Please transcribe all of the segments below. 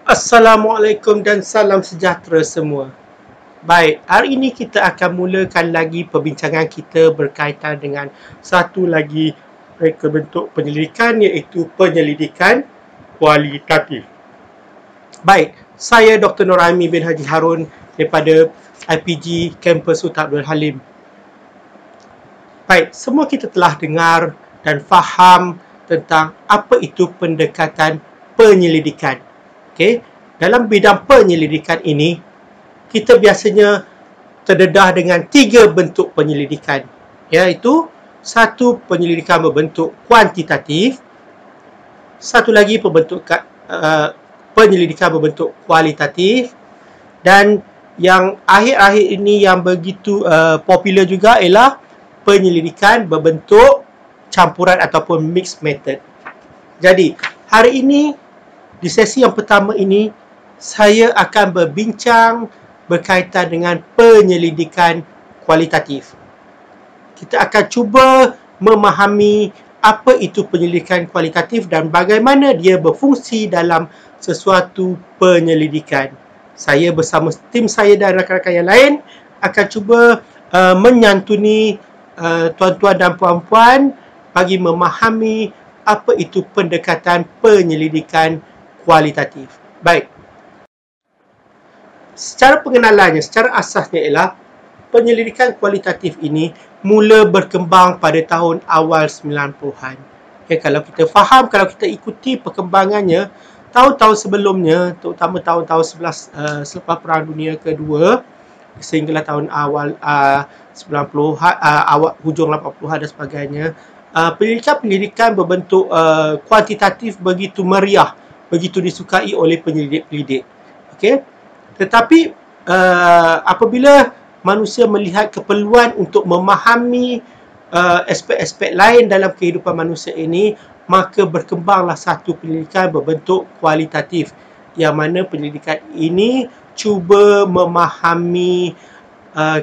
Assalamualaikum dan salam sejahtera semua. Baik, hari ini kita akan mulakan lagi perbincangan kita berkaitan dengan satu lagi reka bentuk penyelidikan, iaitu penyelidikan kualitatif. Baik, saya Dr. Noraimi bin Haji Harun daripada IPG Kampus Sultan Abdul Halim. Baik, semua kita telah dengar dan faham tentang apa itu pendekatan penyelidikan. Okey, dalam bidang penyelidikan ini, kita biasanya terdedah dengan 3 bentuk penyelidikan, iaitu satu penyelidikan berbentuk kuantitatif, satu lagi penyelidikan berbentuk kualitatif, dan yang akhir-akhir ini yang begitu popular juga ialah penyelidikan berbentuk campuran ataupun mixed method. Jadi, hari ini di sesi yang pertama ini, saya akan berbincang berkaitan dengan penyelidikan kualitatif. Kita akan cuba memahami apa itu penyelidikan kualitatif dan bagaimana dia berfungsi dalam sesuatu penyelidikan. Saya bersama tim saya dan rakan-rakan yang lain akan cuba menyantuni tuan-tuan dan puan-puan bagi memahami apa itu pendekatan penyelidikan kualitatif. Baik. Secara pengenalannya, secara asasnya ialah penyelidikan kualitatif ini mula berkembang pada tahun awal 90-an. Okay, kalau kita faham, kalau kita ikuti perkembangannya, tahun-tahun sebelumnya, terutama tahun-tahun selepas Perang Dunia Kedua, sehinggalah tahun awal 90-an, awal hujung 80-an dan sebagainya, penyelidikan berbentuk kuantitatif begitu meriah, begitu disukai oleh penyelidik-penyelidik. Okey. Tetapi apabila manusia melihat keperluan untuk memahami aspek-aspek lain dalam kehidupan manusia ini, maka berkembanglah satu penyelidikan berbentuk kualitatif, yang mana penyelidikan ini cuba memahami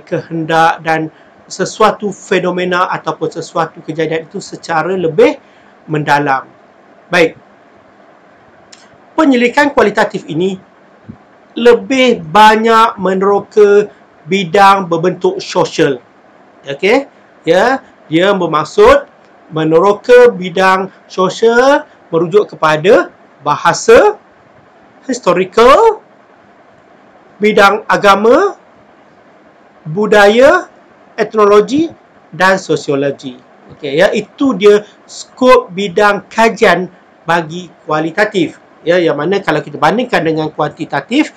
kehendak dan sesuatu fenomena ataupun sesuatu kejadian itu secara lebih mendalam. Baik. Penyelidikan kualitatif ini lebih banyak meneroka bidang berbentuk sosial. Okey? Ya, dia bermaksud meneroka bidang sosial merujuk kepada bahasa, historical, bidang agama, budaya, etnologi dan sosiologi. Okey, ya, itu dia skop bidang kajian bagi kualitatif. Ya, yang mana kalau kita bandingkan dengan kuantitatif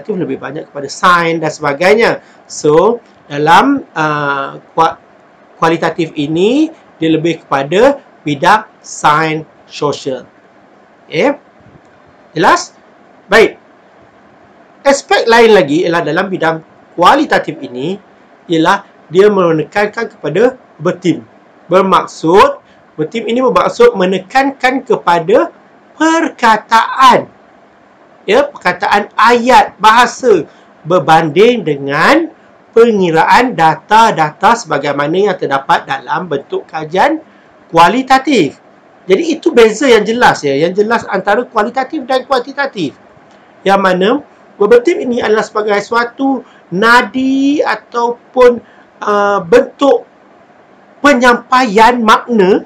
lebih banyak kepada sains dan sebagainya. So, dalam kualitatif ini dia lebih kepada bidang sains sosial. Okay? Jelas? Baik. Aspek lain lagi ialah dalam bidang kualitatif ini ialah dia menekankan kepada bertim. Bertim ini bermaksud menekankan kepada perkataan. Ya, perkataan ayat bahasa berbanding dengan pengiraan data-data sebagaimana yang terdapat dalam bentuk kajian kualitatif. Jadi itu beza yang jelas, ya, yang jelas antara kualitatif dan kuantitatif. Yang mana bertim ini adalah sebagai suatu nadi ataupun bentuk penyampaian makna,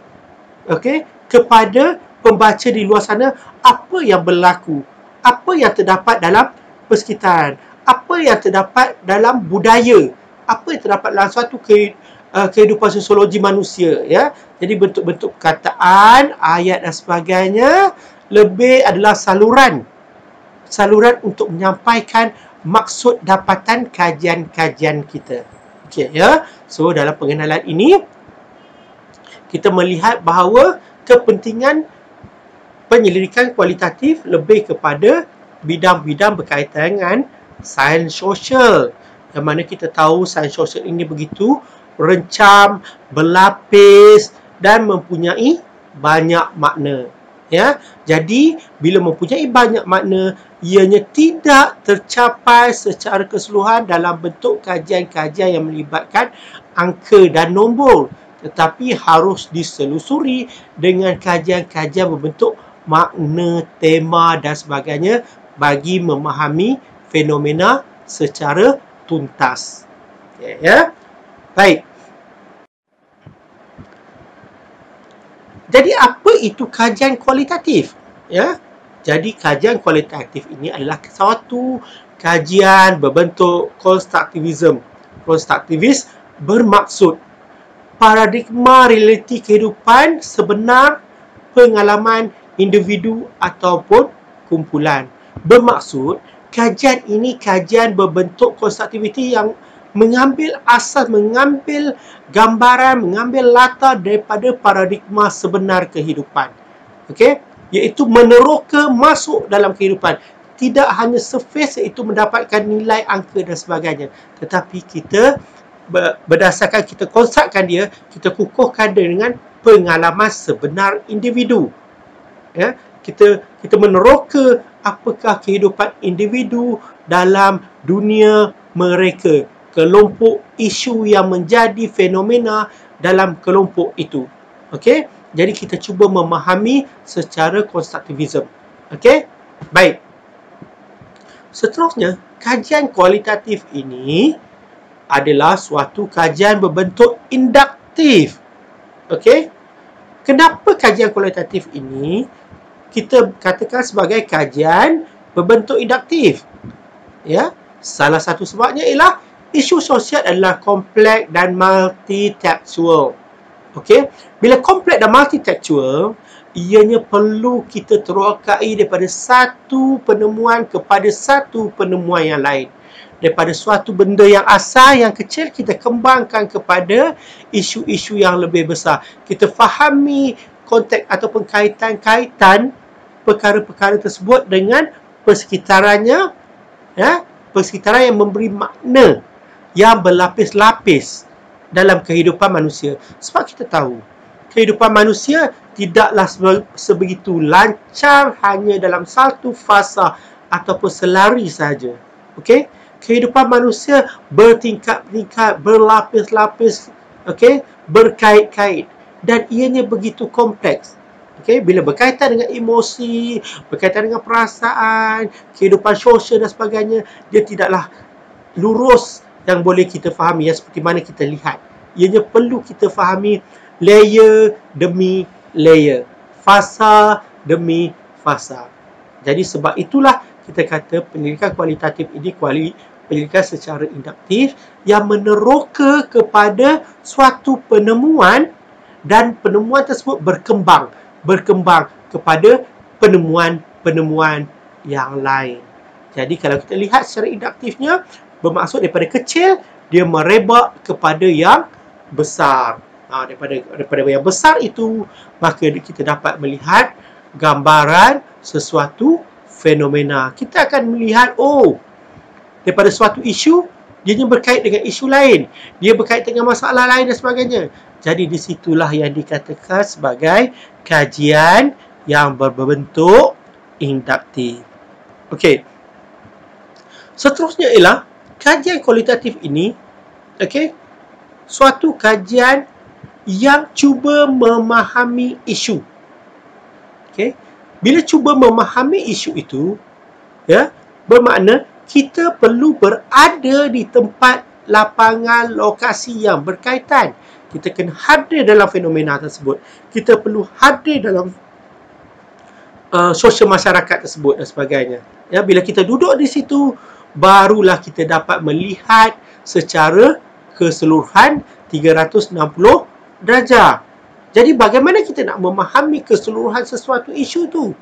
okey, kepada pembaca di luar sana apa yang berlaku, apa yang terdapat dalam persekitaran, apa yang terdapat dalam budaya, apa yang terdapat dalam suatu kehidupan sosiologi manusia, ya. Jadi bentuk-bentuk perkataan, ayat dan sebagainya lebih adalah saluran untuk menyampaikan maksud dapatan kajian-kajian kita. Okey, ya. So dalam pengenalan ini kita melihat bahawa kepentingan penyelidikan kualitatif lebih kepada bidang-bidang berkaitan dengan sains sosial. Yang mana kita tahu sains sosial ini begitu rencam, berlapis dan mempunyai banyak makna. Ya, jadi bila mempunyai banyak makna, ianya tidak tercapai secara keseluruhan dalam bentuk kajian-kajian yang melibatkan angka dan nombor, tetapi harus diselusuri dengan kajian-kajian berbentuk makna, tema dan sebagainya bagi memahami fenomena secara tuntas. Okay, ya. Baik. Jadi apa itu kajian kualitatif? Ya. Jadi kajian kualitatif ini adalah suatu kajian berbentuk konstruktivism. Konstruktivis bermaksud paradigma realiti kehidupan sebenar pengalaman individu ataupun kumpulan. Bermaksud kajian ini kajian berbentuk konstruktiviti yang mengambil asas, mengambil gambaran, mengambil latar daripada paradigma sebenar kehidupan. Okey, iaitu meneroka masuk dalam kehidupan. Tidak hanya surface, iaitu mendapatkan nilai angka dan sebagainya, tetapi kita berdasarkan kita konsepkan dia, kita kukuhkan dia dengan pengalaman sebenar individu. Ya, kita meneroka apakah kehidupan individu dalam dunia mereka, kelompok isu yang menjadi fenomena dalam kelompok itu. Okey, jadi kita cuba memahami secara konstruktivism. Okey, baik. Seterusnya, kajian kualitatif ini adalah suatu kajian berbentuk induktif. Okey, kenapa kajian kualitatif ini kita katakan sebagai kajian berbentuk induktif? Ya, salah satu sebabnya ialah isu sosial adalah kompleks dan multitekstual. Okey, bila kompleks dan multitekstual, ianya perlu kita terokai daripada satu penemuan kepada satu penemuan yang lain. Daripada suatu benda yang asal, yang kecil, kita kembangkan kepada isu-isu yang lebih besar. Kita fahami konteks ataupun kaitan-kaitan perkara-perkara tersebut dengan persekitarannya, ya, persekitaran yang memberi makna yang berlapis-lapis dalam kehidupan manusia. Sebab kita tahu, kehidupan manusia tidaklah sebegitu lancar hanya dalam satu fasa ataupun selari saja. Okey? Kehidupan manusia bertingkat-tingkat, berlapis-lapis, okey, berkait-kait, dan ianya begitu kompleks. Okey, bila berkaitan dengan emosi, berkaitan dengan perasaan, kehidupan sosial dan sebagainya, dia tidaklah lurus yang boleh kita fahami, ya, seperti mana kita lihat. Ianya perlu kita fahami layer demi layer, fasa demi fasa. Jadi sebab itulah kita kata pendidikan kualitatif ini pendidikan secara induktif yang meneroka kepada suatu penemuan, dan penemuan tersebut berkembang kepada penemuan-penemuan yang lain. Jadi kalau kita lihat secara induktifnya, bermaksud daripada kecil dia merebak kepada yang besar. Daripada yang besar itu, maka kita dapat melihat gambaran sesuatu fenomena. Kita akan melihat, daripada suatu isu, dia berkait dengan isu lain, dia berkait dengan masalah lain dan sebagainya. Jadi disitulah yang dikatakan sebagai kajian yang berbentuk induktif. Okey. Seterusnya ialah kajian kualitatif ini, okey, suatu kajian yang cuba memahami isu. Okey. Bila cuba memahami isu itu, ya, bermakna kita perlu berada di tempat lapangan lokasi yang berkaitan. Kita kena hadir dalam fenomena tersebut. Kita perlu hadir dalam sosial masyarakat tersebut dan sebagainya. Ya, bila kita duduk di situ, barulah kita dapat melihat secara keseluruhan 360 darjah. Jadi bagaimana kita nak memahami keseluruhan sesuatu isu tu?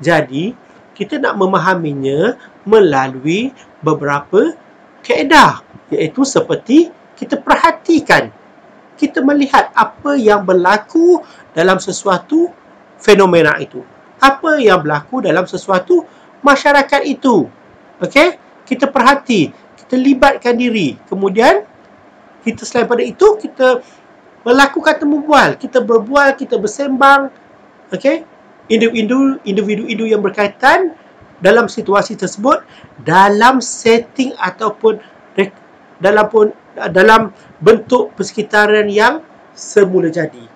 Jadi kita nak memahaminya melalui beberapa kaedah, iaitu seperti kita perhatikan, kita melihat apa yang berlaku dalam sesuatu fenomena itu, apa yang berlaku dalam sesuatu masyarakat itu. Okey, kita perhati, kita libatkan diri, kemudian kita selain pada itu kita melakukan temu bual, kita berbual, kita bersembang, okey, individu yang berkaitan dalam situasi tersebut, dalam setting ataupun dalam bentuk persekitaran yang semula jadi.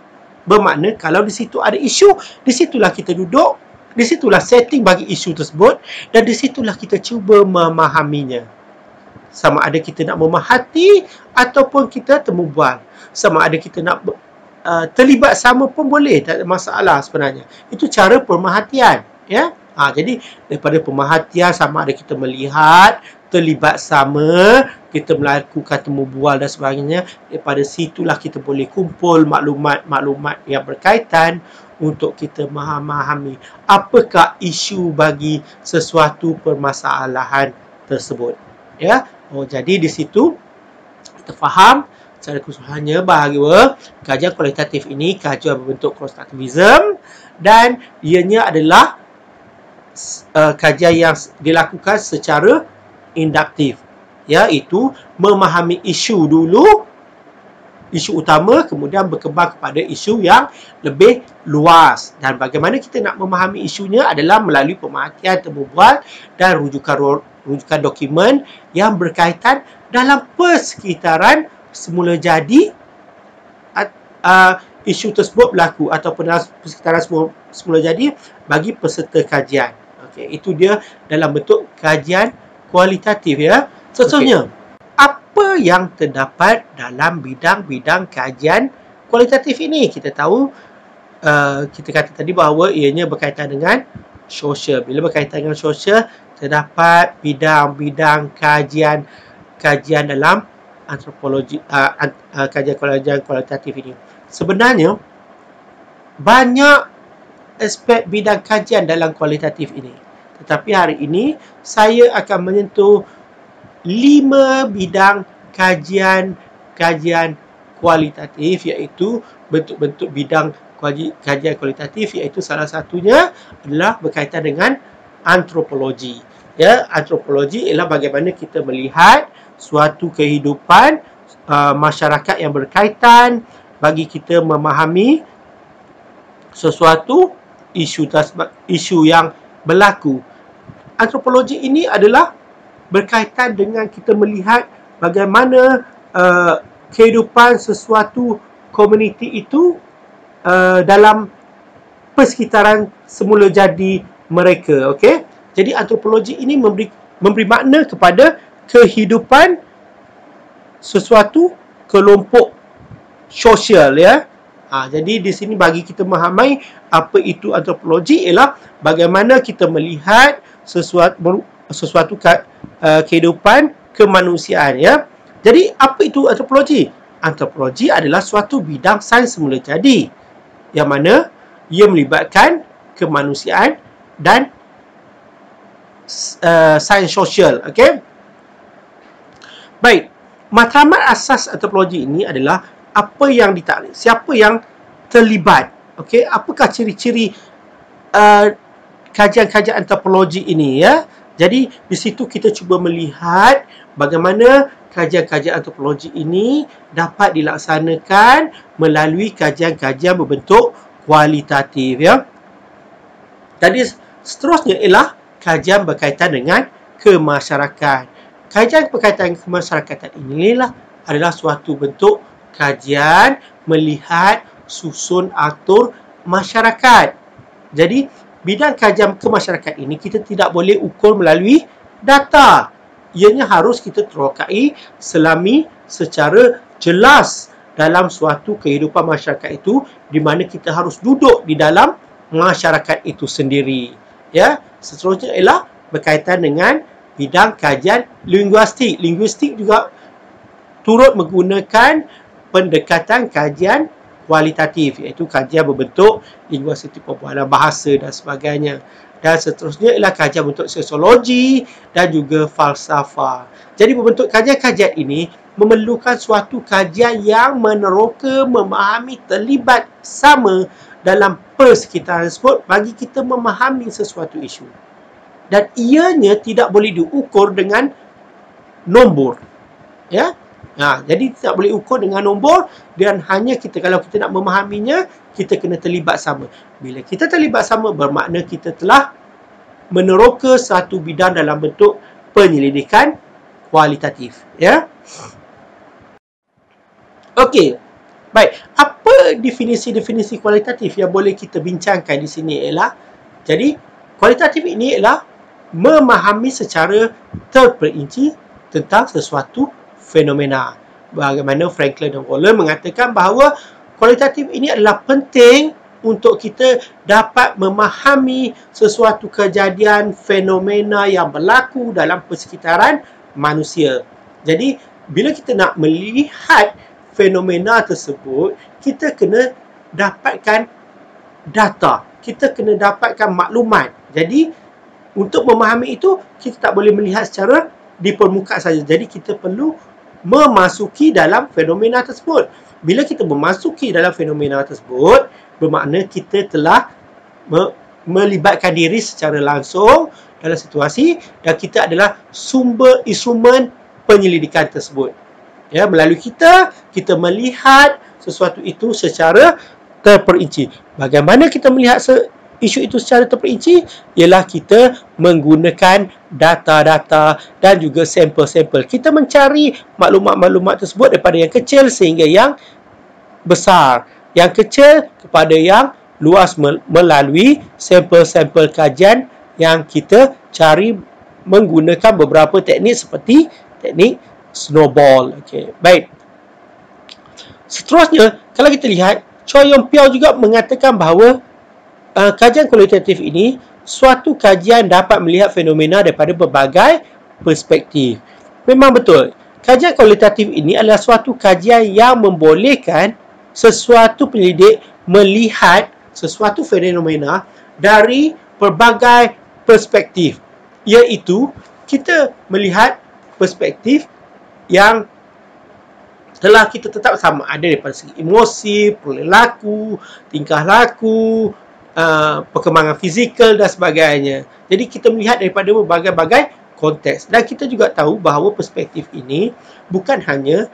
Bermakna kalau di situ ada isu, di situlah kita duduk, Di situlah setting bagi isu tersebut dan di situlah kita cuba memahaminya. Sama ada kita nak memahati ataupun kita temu bual. Sama ada kita nak terlibat sama pun boleh, tak ada masalah sebenarnya. Itu cara pemerhatian, ya. Jadi daripada pemerhatian sama ada kita melihat, terlibat sama, kita melakukan temu bual dan sebagainya, daripada situlah kita boleh kumpul maklumat-maklumat yang berkaitan untuk kita memahami apakah isu bagi sesuatu permasalahan tersebut. Ya. Jadi di situ kita faham secara keseluruhannya bahawa kajian kualitatif ini kajian berbentuk konstruktivism dan ianya adalah kajian yang dilakukan secara induktif, iaitu memahami isu dulu, isu utama, kemudian berkembang kepada isu yang lebih luas. Dan bagaimana kita nak memahami isunya adalah melalui pemerhatian, temu bual dan rujukan dokumen yang berkaitan dalam persekitaran semula jadi isu tersebut berlaku ataupun dalam persekitaran semula jadi bagi peserta kajian. Itu dia dalam bentuk kajian kualitatif, ya. Contohnya, apa yang terdapat dalam bidang-bidang kajian kualitatif ini? Kita tahu, kita kata tadi bahawa ianya berkaitan dengan sosial. Bila berkaitan dengan sosial, terdapat bidang-bidang kajian dalam antropologi, kajian kualitatif ini. Sebenarnya, banyak aspek bidang kajian dalam kualitatif ini. Tetapi hari ini, saya akan menyentuh 5 bidang kajian kualitatif, iaitu bentuk-bentuk bidang kajian kualitatif, iaitu salah satunya adalah berkaitan dengan antropologi. Antropologi ialah bagaimana kita melihat suatu kehidupan masyarakat yang berkaitan bagi kita memahami sesuatu isu yang berlaku. Antropologi ini adalah berkaitan dengan kita melihat bagaimana kehidupan sesuatu komuniti itu dalam persekitaran semula jadi mereka. Jadi antropologi ini memberi makna kepada kehidupan sesuatu kelompok sosial, ya. Jadi di sini bagi kita memahami apa itu antropologi ialah bagaimana kita melihat sesuatu kehidupan kemanusiaan, ya. Jadi apa itu antropologi? Antropologi adalah suatu bidang sains semula jadi yang mana ia melibatkan kemanusiaan dan sains sosial. Baik, matlamat asas antropologi ini adalah apa yang ditarik, siapa yang terlibat. Apakah ciri-ciri kajian-kajian antropologi ini, ya. Jadi di situ kita cuba melihat bagaimana kajian-kajian antropologi ini dapat dilaksanakan melalui kajian-kajian berbentuk kualitatif, ya. Jadi seterusnya ialah kajian berkaitan dengan kemasyarakatan. Kajian berkaitan dengan kemasyarakatan inilah adalah suatu bentuk kajian melihat susun atur masyarakat. Jadi bidang kajian kemasyarakatan ini kita tidak boleh ukur melalui data. Ianya harus kita terokai selami secara jelas dalam suatu kehidupan masyarakat itu, di mana kita harus duduk di dalam masyarakat itu sendiri. Ya, seterusnya ialah berkaitan dengan bidang kajian linguistik. Linguistik juga turut menggunakan pendekatan kajian kualitatif, iaitu kajian berbentuk linguistik perbualan bahasa dan sebagainya. Dan seterusnya ialah kajian bentuk sosiologi dan juga falsafah. Jadi berbentuk kajian-kajian ini memerlukan suatu kajian yang meneroka, memahami, terlibat sama dalam persekitaran tersebut bagi kita memahami sesuatu isu. Dan ianya tidak boleh diukur dengan nombor. Ya. Jadi tidak boleh ukur dengan nombor, dan hanya kita, kalau kita nak memahaminya, kita kena terlibat sama. Bila kita terlibat sama, bermakna kita telah meneroka satu bidang dalam bentuk penyelidikan kualitatif. Ya. Okey. Baik, apa definisi-definisi kualitatif yang boleh kita bincangkan di sini ialah, jadi kualitatif ini ialah memahami secara terperinci tentang sesuatu fenomena. Bagaimana Franklin dan Waller mengatakan bahawa kualitatif ini adalah penting untuk kita dapat memahami sesuatu kejadian fenomena yang berlaku dalam persekitaran manusia. Jadi, bila kita nak melihat fenomena tersebut, kita kena dapatkan data. Kita kena dapatkan maklumat. Jadi, untuk memahami itu, kita tak boleh melihat secara di permukaan saja. Jadi, kita perlu memasuki dalam fenomena tersebut. Bila kita memasuki dalam fenomena tersebut, bermakna kita telah melibatkan diri secara langsung dalam situasi dan kita adalah sumber instrumen penyelidikan tersebut. Ya, melalui kita melihat sesuatu itu secara terperinci. Bagaimana kita melihat isu itu secara terperinci? Ialah kita menggunakan data-data dan juga sampel-sampel. Kita mencari maklumat-maklumat tersebut daripada yang kecil sehingga yang besar. Yang kecil kepada yang luas melalui sampel-sampel kajian yang kita cari menggunakan beberapa teknik seperti teknik snowball. Okey, baik. Seterusnya, kalau kita lihat, Choi Yong Piao juga mengatakan bahawa kajian kualitatif ini suatu kajian dapat melihat fenomena daripada berbagai perspektif. Memang betul. Kajian kualitatif ini adalah suatu kajian yang membolehkan sesuatu penyelidik melihat sesuatu fenomena dari pelbagai perspektif. Iaitu, kita melihat perspektif yang telah kita tetap sama ada daripada segi emosi, perilaku, tingkah laku, perkembangan fizikal dan sebagainya. Jadi kita melihat daripada berbagai-bagai konteks. Dan kita juga tahu bahawa perspektif ini bukan hanya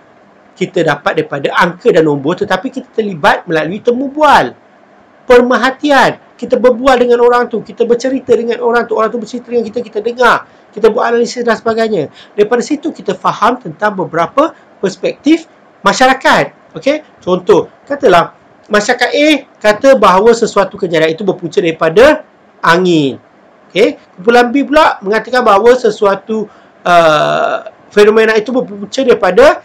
kita dapat daripada angka dan nombor, tetapi kita terlibat melalui temu bual, perhatian. Kita berbual dengan orang tu, kita bercerita dengan orang tu bercerita dengan kita, kita dengar, kita buat analisis dan sebagainya. Daripada situ kita faham tentang beberapa perspektif masyarakat. Okey, contoh, katalah masyarakat A kata bahawa sesuatu kejadian itu berpunca daripada angin. Okey, kumpulan B pula mengatakan bahawa sesuatu fenomena itu berpunca daripada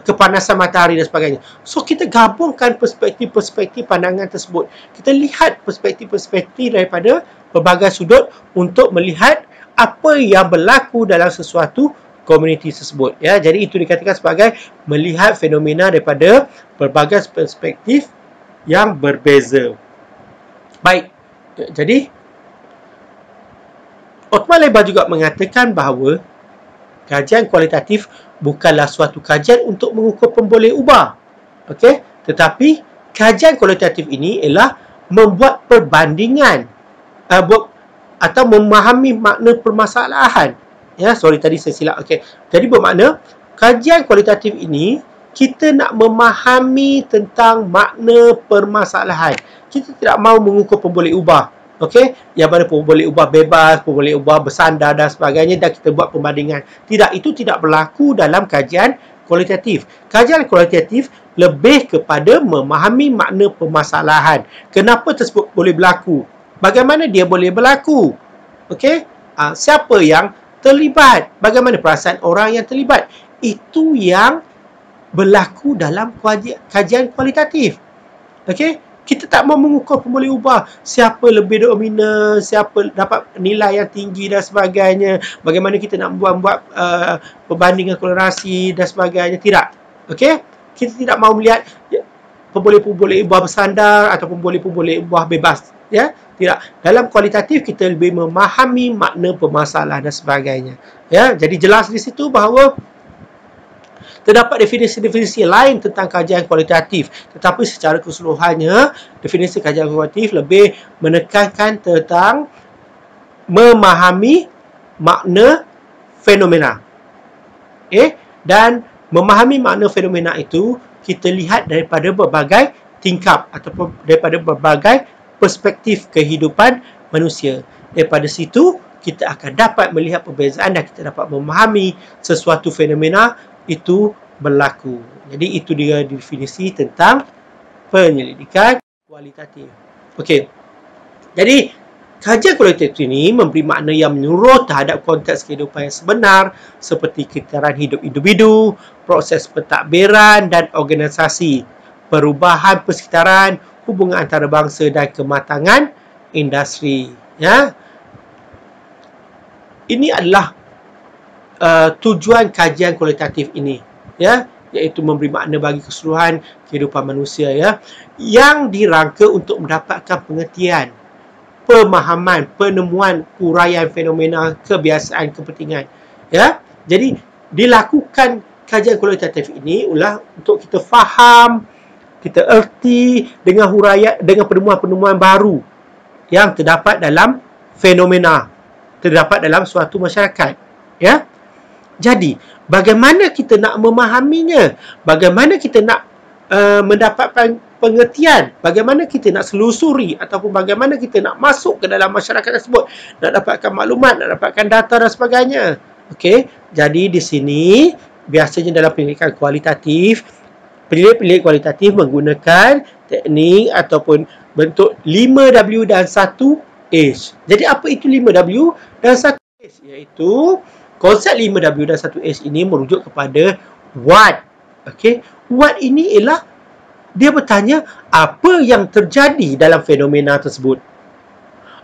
kepanasan matahari dan sebagainya. So, kita gabungkan perspektif-perspektif pandangan tersebut. Kita lihat perspektif-perspektif daripada pelbagai sudut untuk melihat apa yang berlaku dalam sesuatu komuniti tersebut. Ya, jadi itu dikatakan sebagai melihat fenomena daripada pelbagai perspektif yang berbeza. Baik. Jadi, Othman Lebar juga mengatakan bahawa kajian kualitatif bukanlah suatu kajian untuk mengukur pemboleh ubah. Okey, tetapi kajian kualitatif ini ialah membuat perbandingan atau memahami makna permasalahan. Ya, sorry tadi saya silap. Okey. Jadi bermakna kajian kualitatif ini kita nak memahami tentang makna permasalahan. Kita tidak mahu mengukur pemboleh ubah. Okey, yang mana pemboleh ubah bebas, pemboleh ubah bersandar dan sebagainya, dan kita buat perbandingan. Tidak, itu tidak berlaku dalam kajian kualitatif. Kajian kualitatif lebih kepada memahami makna permasalahan. Kenapa tersebut boleh berlaku? Bagaimana dia boleh berlaku? Okey, siapa yang terlibat? Bagaimana perasaan orang yang terlibat? Itu yang berlaku dalam kajian kualitatif. Okey, kita tak mahu mengukur pemboleh ubah siapa lebih dominan, siapa dapat nilai yang tinggi dan sebagainya, bagaimana kita nak buat perbandingan korelasi dan sebagainya. Tidak. Okey, kita tidak mahu melihat pemboleh-pemboleh ubah bersandar atau pemboleh-pemboleh ubah bebas. Ya, tidak. Dalam kualitatif kita lebih memahami makna permasalahan dan sebagainya. Ya, jadi jelas di situ bahawa terdapat definisi-definisi lain tentang kajian kualitatif, tetapi secara keseluruhannya definisi kajian kualitatif lebih menekankan tentang memahami makna fenomena. Dan memahami makna fenomena itu kita lihat daripada berbagai tingkap ataupun daripada berbagai perspektif kehidupan manusia. Daripada situ kita akan dapat melihat perbezaan dan kita dapat memahami sesuatu fenomena itu berlaku. Jadi itu dia definisi tentang penyelidikan kualitatif. Okey. Jadi Kajian kualitatif ini memberi makna yang menyeluruh terhadap konteks kehidupan yang sebenar seperti kitaran hidup individu, proses pentadbiran dan organisasi, perubahan persekitaran, hubungan antarabangsa dan kematangan industri. Ya. Ini adalah tujuan kajian kualitatif ini, ya, iaitu memberi makna bagi keseluruhan kehidupan manusia, ya, yang dirangka untuk mendapatkan pengertian, pemahaman, penemuan, uraian fenomena, kebiasaan, kepentingan, ya. Jadi dilakukan kajian kualitatif ini ulah untuk kita faham, kita erti dengan huraian, dengan penemuan-penemuan baru yang terdapat dalam fenomena, terdapat dalam suatu masyarakat, ya. Jadi, bagaimana kita nak memahaminya? Bagaimana kita nak mendapatkan pengertian? Bagaimana kita nak selusuri ataupun bagaimana kita nak masuk ke dalam masyarakat tersebut? Nak dapatkan maklumat, nak dapatkan data dan sebagainya. Okey, jadi di sini biasanya dalam pendidikan kualitatif, pendidik kualitatif menggunakan teknik ataupun bentuk 5W dan 1H. Jadi apa itu 5W dan 1H? Iaitu konsep 5W dan 1H ini merujuk kepada what. Okey, what ini ialah dia bertanya apa yang terjadi dalam fenomena tersebut.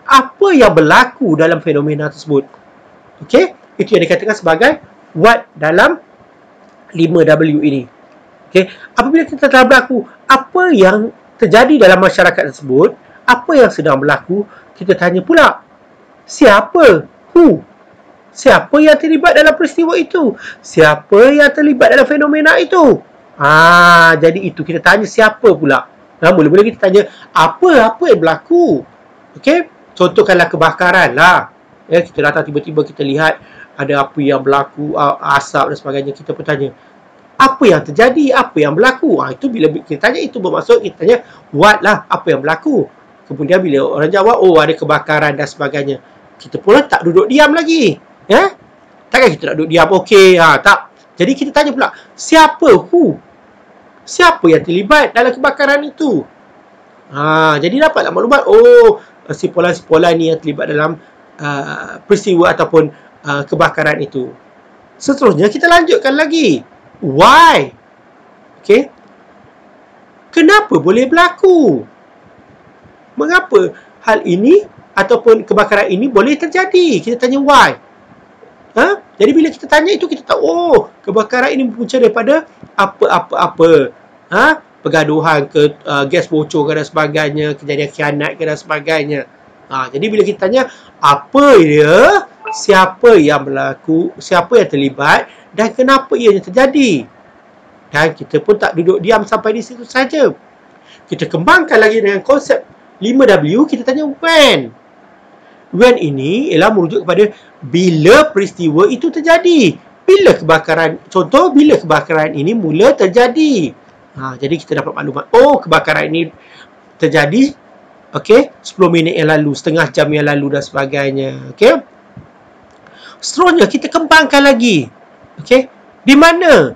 Apa yang berlaku dalam fenomena tersebut. Okey, itu yang dikatakan sebagai what dalam 5W ini. Okey, apabila kita telah berlaku apa yang terjadi dalam masyarakat tersebut, apa yang sedang berlaku, kita tanya pula siapa? Who? Siapa yang terlibat dalam peristiwa itu? Siapa yang terlibat dalam fenomena itu? Jadi itu kita tanya siapa pula. Mula-mula kita tanya apa yang berlaku. Okey, contohkanlah kebakaran lah. Ya, kita datang tiba-tiba kita lihat ada apa yang berlaku, asap dan sebagainya. Kita pun tanya apa yang terjadi, apa yang berlaku. Itu bila kita tanya itu bermaksud kita tanya what lah, apa yang berlaku. Kemudian bila orang jawab ada kebakaran dan sebagainya, kita pula tak duduk diam lagi. Ya? Takkan kita nak duduk diam, okey, tak. Jadi kita tanya pula, siapa? Who? Siapa yang terlibat dalam kebakaran itu? Jadi dapatlah maklumat, simpulan-simpulan ni yang terlibat dalam peristiwa ataupun kebakaran itu. Seterusnya kita lanjutkan lagi. Why? Okey. Kenapa boleh berlaku? Mengapa hal ini ataupun kebakaran ini boleh terjadi? Kita tanya why. Jadi bila kita tanya itu, kita tahu kebakaran ini berpunca daripada apa-apa-apa. Pergaduhan ke, gas bocor ke dan sebagainya, kejadian khianat ke dan sebagainya. Jadi bila kita tanya apa dia, siapa yang berlaku, siapa yang terlibat dan kenapa ianya terjadi. Dan kita pun tak duduk diam sampai di situ saja. Kita kembangkan lagi dengan konsep 5W, kita tanya when. When ini ialah merujuk kepada bila peristiwa itu terjadi. Bila kebakaran, contoh bila kebakaran ini mula terjadi. Jadi kita dapat maklumat, kebakaran ini terjadi 10 minit yang lalu, setengah jam yang lalu dan sebagainya. Okey. Seterusnya kita kembangkan lagi. Okey. Di mana?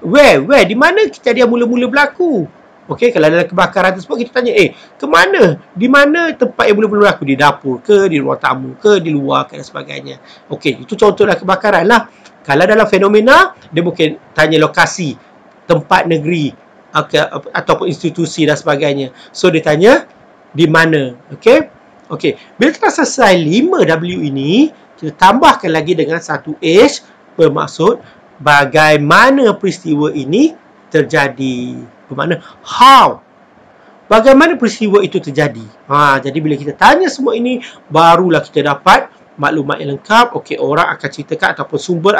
Where? Di mana kejadian mula-mula berlaku? Okey, kalau dalam kebakaran tersebut kita tanya, ke mana? Di mana tempat yang mula-mula berlaku? Di dapur ke, di ruang tamu ke, di luar ke dan sebagainya. Okey, itu contoh dalam kebakaran lah. Kalau dalam fenomena, dia mungkin tanya lokasi, tempat negeri, ataupun institusi dan sebagainya. So dia tanya di mana. Okey. Bila telah selesai 5W ini, kita tambahkan lagi dengan 1H, bermaksud bagaimana peristiwa ini terjadi. Bermakna how. Bagaimana peristiwa itu terjadi. Jadi bila kita tanya semua ini, barulah kita dapat maklumat yang lengkap. Okey, orang akan ceritakan ataupun sumber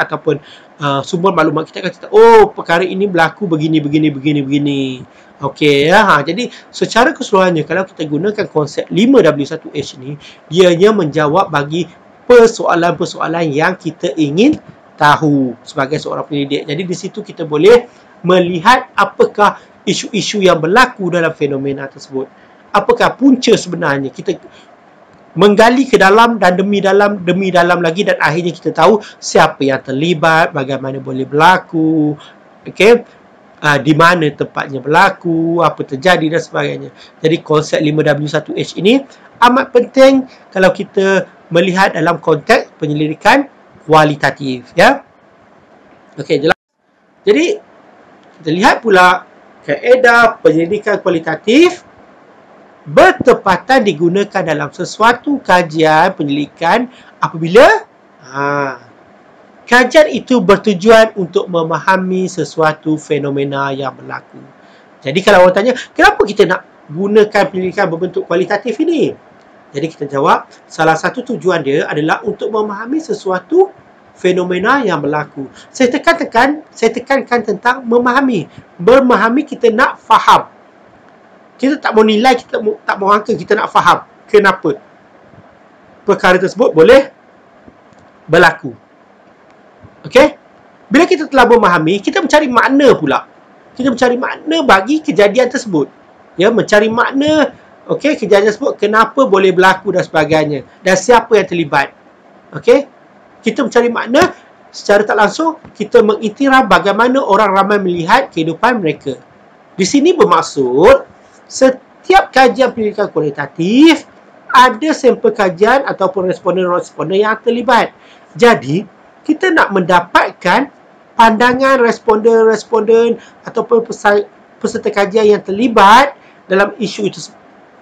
sumber maklumat kita akan cerita, perkara ini berlaku begini. Okey, ya. Jadi secara keseluruhannya kalau kita gunakan konsep 5W1H ni, dianya menjawab bagi persoalan-persoalan yang kita ingin tahu sebagai seorang pendidik. Jadi di situ kita boleh melihat apakah isu-isu yang berlaku dalam fenomena tersebut. Apakah punca sebenarnya? Kita menggali ke dalam dan demi dalam lagi, dan akhirnya kita tahu siapa yang terlibat, bagaimana boleh berlaku. Okey. di mana tempatnya berlaku, apa terjadi dan sebagainya. Jadi konsep 5W1H ini amat penting kalau kita melihat dalam konteks penyelidikan kualitatif, ya. Okey, jelas. Jadi kita lihat pula kaedah penyelidikan kualitatif bertepatan digunakan dalam sesuatu kajian penyelidikan apabila kajian itu bertujuan untuk memahami sesuatu fenomena yang berlaku. Jadi kalau orang tanya, kenapa kita nak gunakan penyelidikan berbentuk kualitatif ini? Jadi kita jawab, salah satu tujuan dia adalah untuk memahami sesuatu fenomena yang berlaku. Saya tekankan tentang memahami. Memahami, kita nak faham. Kita tak mau nilai, kita tak mau angka, kita nak faham kenapa perkara tersebut boleh berlaku. Okey? Bila kita telah memahami, kita mencari makna pula. Kita mencari makna bagi kejadian tersebut. Ya, mencari makna, okey, kejadian tersebut kenapa boleh berlaku dan sebagainya, dan siapa yang terlibat. Okey? Kita mencari makna, secara tak langsung kita mengiktiraf bagaimana orang ramai melihat kehidupan mereka. Di sini bermaksud setiap kajian penyelidikan kualitatif ada sampel kajian ataupun responden-responden yang terlibat. Jadi kita nak mendapatkan pandangan responden-responden ataupun peserta kajian yang terlibat dalam isu itu,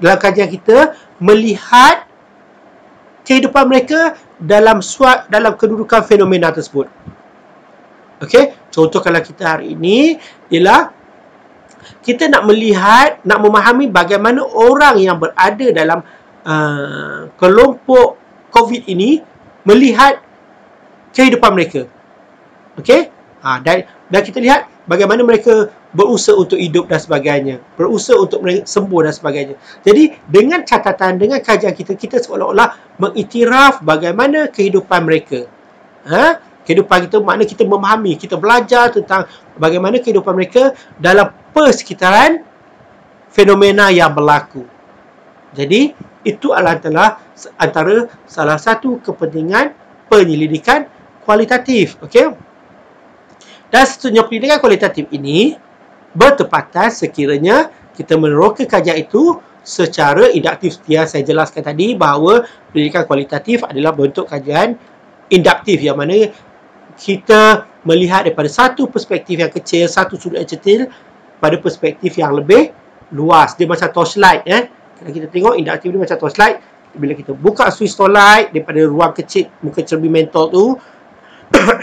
dalam kajian kita, melihat kehidupan mereka dalam kedudukan fenomena tersebut. Okey, contoh kalau kita hari ini ialah kita nak melihat, nak memahami bagaimana orang yang berada dalam kelompok COVID ini melihat kehidupan mereka. Okey? Dan kita lihat bagaimana mereka berusaha untuk hidup dan sebagainya, berusaha untuk sembuh dan sebagainya. Jadi dengan catatan, dengan kajian kita seolah-olah mengiktiraf bagaimana kehidupan mereka. Kehidupan kita, makna kita memahami, kita belajar tentang bagaimana kehidupan mereka dalam persekitaran fenomena yang berlaku. Jadi itu adalah antara salah satu kepentingan penyelidikan kualitatif. Okey? Dan seterusnya, penyelidikan kualitatif ini bertepatan sekiranya kita meneroka kajian itu secara induktif. Yang saya jelaskan tadi bahawa penyelidikan kualitatif adalah bentuk kajian induktif, yang mana kita melihat daripada satu perspektif yang kecil, satu sudut yang kecil, pada perspektif yang lebih luas. Dia macam torchlight. Kalau kita tengok, induktif ni macam torchlight. Bila kita buka switch torchlight daripada ruang kecil, muka cermin mentol tu,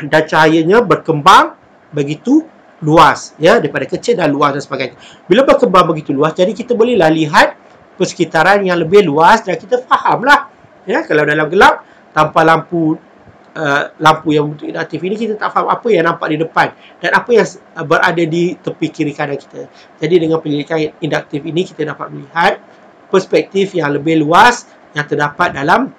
dan cahayanya berkembang begitu luas, ya, daripada kecil dan luas dan sebagainya. Bila berkembang begitu luas, jadi kita bolehlah lihat persekitaran yang lebih luas dan kita fahamlah. Ya, kalau dalam gelap, tanpa lampu yang bentuk induktif ini, kita tak faham apa yang nampak di depan dan apa yang berada di tepi kiri kanan kita. Jadi dengan penyelidikan induktif ini, kita dapat melihat perspektif yang lebih luas yang terdapat dalam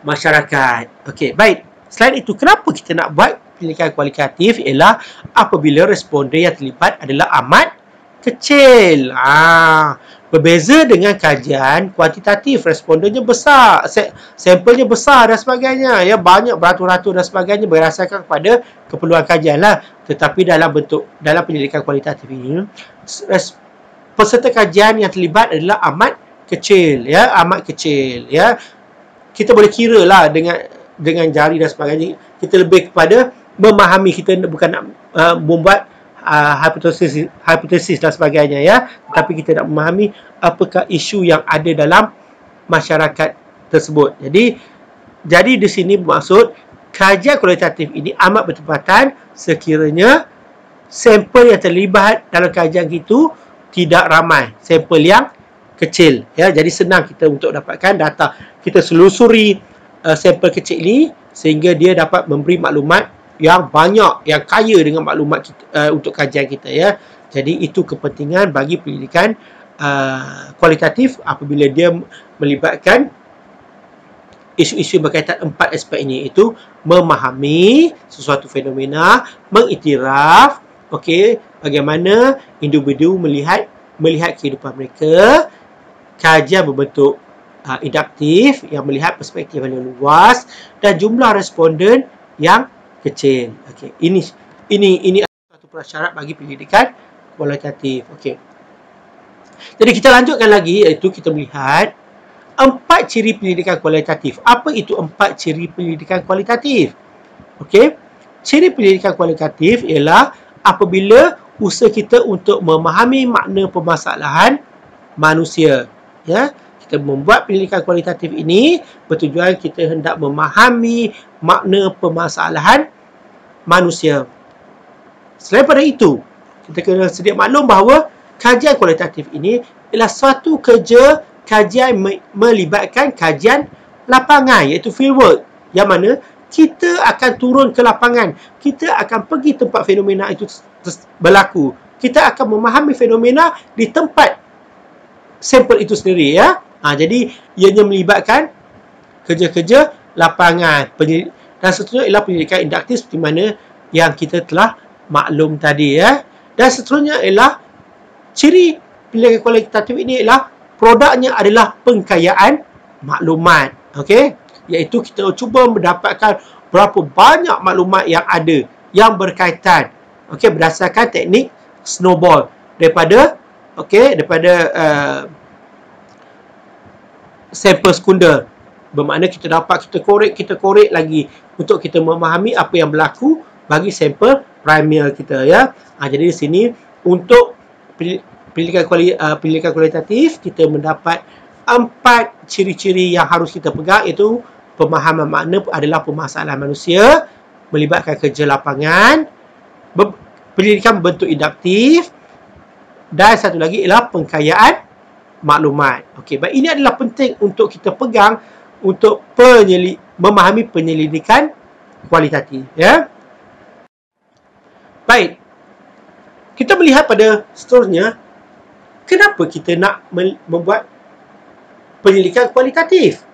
masyarakat. Okey, baik. Selain itu, kenapa kita nak buat penyelidikan kualitatif? Ialah apabila responden yang terlibat adalah amat kecil. Berbeza dengan kajian kuantitatif, respondennya besar, sampelnya besar dan sebagainya, ya, banyak beratus-ratus dan sebagainya, berdasarkan kepada keperluan kajian lah. Tetapi dalam penyelidikan kualitatif ini, peserta kajian yang terlibat adalah amat kecil, ya, amat kecil, ya. Kita boleh kira lah dengan jari dan sebagainya. Kita lebih kepada memahami, kita bukan nak membuat hipotesis dan sebagainya, ya, tetapi kita nak memahami apakah isu yang ada dalam masyarakat tersebut. Jadi di sini bermaksud kajian kualitatif ini amat bertepatan sekiranya sampel yang terlibat dalam kajian itu tidak ramai, sampel yang kecil, ya. Jadi senang kita untuk dapatkan data. Kita selusuri sampel kecil ini sehingga dia dapat memberi maklumat yang banyak, yang kaya dengan maklumat kita, untuk kajian kita, ya. Jadi itu kepentingan bagi penyelidikan kualitatif apabila dia melibatkan isu-isu berkaitan 4 aspek ini, iaitu memahami sesuatu fenomena, mengiktiraf, okey, bagaimana individu melihat kehidupan mereka, kajian berbentuk induktif yang melihat perspektif yang luas, dan jumlah responden yang kecil. Okey, ini satu prasyarat bagi pendidikan kualitatif. Okey. Jadi kita lanjutkan lagi, iaitu kita melihat 4 ciri pendidikan kualitatif. Apa itu 4 ciri pendidikan kualitatif? Okey. Ciri pendidikan kualitatif ialah apabila usaha kita untuk memahami makna permasalahan manusia. Ya, kita membuat pendidikan kualitatif ini bertujuan kita hendak memahami makna permasalahan manusia. Selain pada itu, kita kena sedia maklum bahawa kajian kualitatif ini ialah suatu kerja kajian melibatkan kajian lapangan, iaitu fieldwork, yang mana kita akan turun ke lapangan, kita akan pergi tempat fenomena itu berlaku, kita akan memahami fenomena di tempat sampel itu sendiri, ya. Jadi ianya melibatkan kerja-kerja lapangan, dan seterusnya ialah pendidikan induktif seperti mana yang kita telah maklum tadi, ya. Dan seterusnya ialah ciri pendidikan kualitatif ini ialah produknya adalah pengkayaan maklumat. Okey, iaitu kita cuba mendapatkan berapa banyak maklumat yang ada yang berkaitan, okey, berdasarkan teknik snowball daripada sampel sekunder. Bermakna kita dapat kita korek lagi untuk kita memahami apa yang berlaku bagi sampel primer kita, ya. Jadi di sini untuk pendidikan kualitatif kita mendapat 4 ciri-ciri yang harus kita pegang, iaitu pemahaman makna adalah permasalahan manusia, melibatkan kerja lapangan, pendidikan berbentuk induktif, dan satu lagi ialah pengkayaan maklumat. Okey, baik, ini adalah penting untuk kita pegang untuk memahami penyelidikan kualitatif, ya. Baik, kita melihat pada seterusnya, kenapa kita nak membuat penyelidikan kualitatif?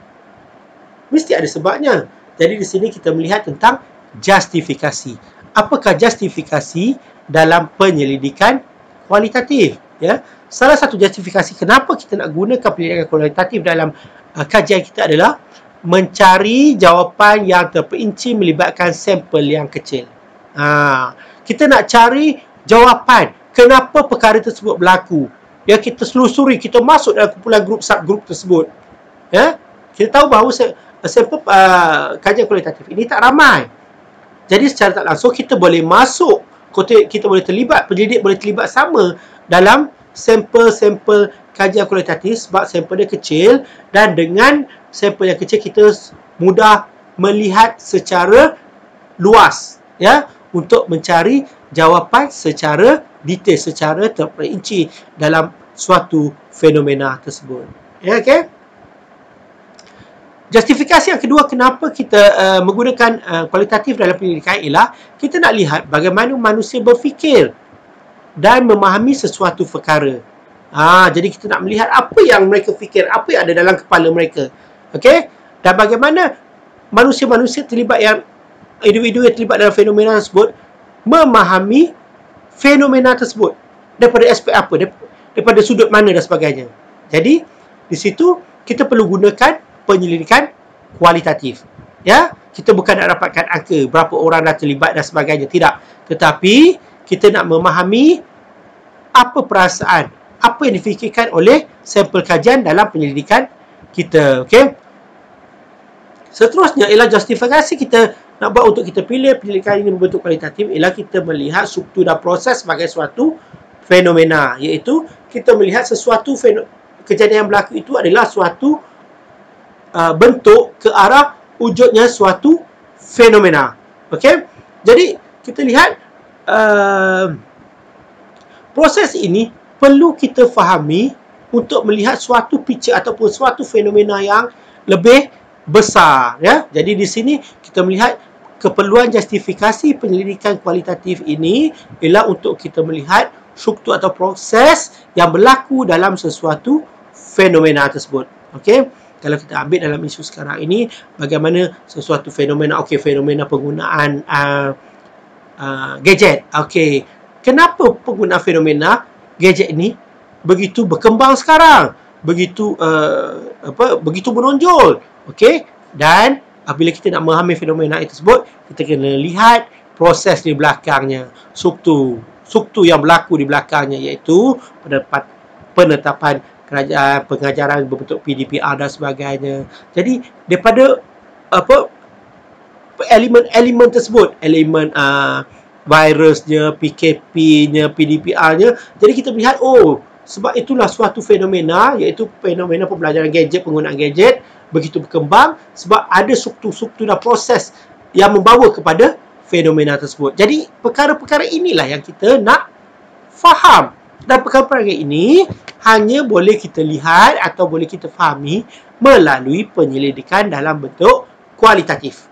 Mesti ada sebabnya. Jadi di sini kita melihat tentang justifikasi. Apakah justifikasi dalam penyelidikan kualitatif? Ya, salah satu justifikasi kenapa kita nak gunakan pendidikan kualitatif dalam kajian kita adalah mencari jawapan yang terperinci melibatkan sampel yang kecil. Kita nak cari jawapan kenapa perkara tersebut berlaku. Ya, kita selusuri, kita masuk dalam kumpulan grup subgrup tersebut. Ya, kita tahu bahawa sampel kajian kualitatif ini tak ramai. Jadi secara tak langsung kita boleh masuk, kita boleh terlibat, penyelidik boleh terlibat sama dalam sampel-sampel kajian kualitatif sebab sampel dia kecil, dan dengan sampel yang kecil kita mudah melihat secara luas, ya, untuk mencari jawapan secara detail, secara terperinci dalam suatu fenomena tersebut. Ya, okey. Justifikasi yang kedua kenapa kita menggunakan kualitatif dalam pendidikan ialah kita nak lihat bagaimana manusia berfikir dan memahami sesuatu perkara. Jadi kita nak melihat apa yang mereka fikir, apa yang ada dalam kepala mereka. Okey? Dan bagaimana manusia-manusia individu yang terlibat dalam fenomena tersebut memahami fenomena tersebut daripada aspek apa, daripada sudut mana dan sebagainya. Jadi di situ kita perlu gunakan penyelidikan kualitatif. Ya, kita bukan nak dapatkan angka berapa orang dah terlibat dan sebagainya, tidak. Tetapi kita nak memahami apa perasaan, apa yang difikirkan oleh sampel kajian dalam penyelidikan kita. Okey. Seterusnya ialah justifikasi kita nak buat untuk kita pilih penyelidikan ini berbentuk kualitatif ialah kita melihat struktur dan proses sebagai suatu fenomena, iaitu kita melihat sesuatu kejadian yang berlaku itu adalah suatu bentuk ke arah wujudnya suatu fenomena. Okey? Jadi kita lihat proses ini perlu kita fahami untuk melihat suatu picture ataupun suatu fenomena yang lebih besar, ya. Jadi di sini kita melihat keperluan justifikasi penyelidikan kualitatif ini ialah untuk kita melihat struktur atau proses yang berlaku dalam sesuatu fenomena tersebut. Okey? Kalau kita ambil dalam isu sekarang ini, bagaimana sesuatu fenomena, fenomena penggunaan gadget. Okey, kenapa penggunaan fenomena gadget ini begitu berkembang sekarang, begitu menonjol. Okey, dan apabila kita nak memahami fenomena itu tersebut, kita kena lihat proses di belakangnya, struktur yang berlaku di belakangnya, iaitu penetapan kerajaan, pengajaran berbentuk PDPR dan sebagainya. Jadi daripada elemen-elemen tersebut, elemen virusnya, PKP-nya, PDPR-nya, jadi kita melihat, sebab itulah suatu fenomena, iaitu fenomena pembelajaran gadget, penggunaan gadget begitu berkembang, sebab ada struktur-struktur dan proses yang membawa kepada fenomena tersebut. Jadi perkara-perkara inilah yang kita nak faham, dan perkara-perkara ini hanya boleh kita lihat atau boleh kita fahami melalui penyelidikan dalam bentuk kualitatif.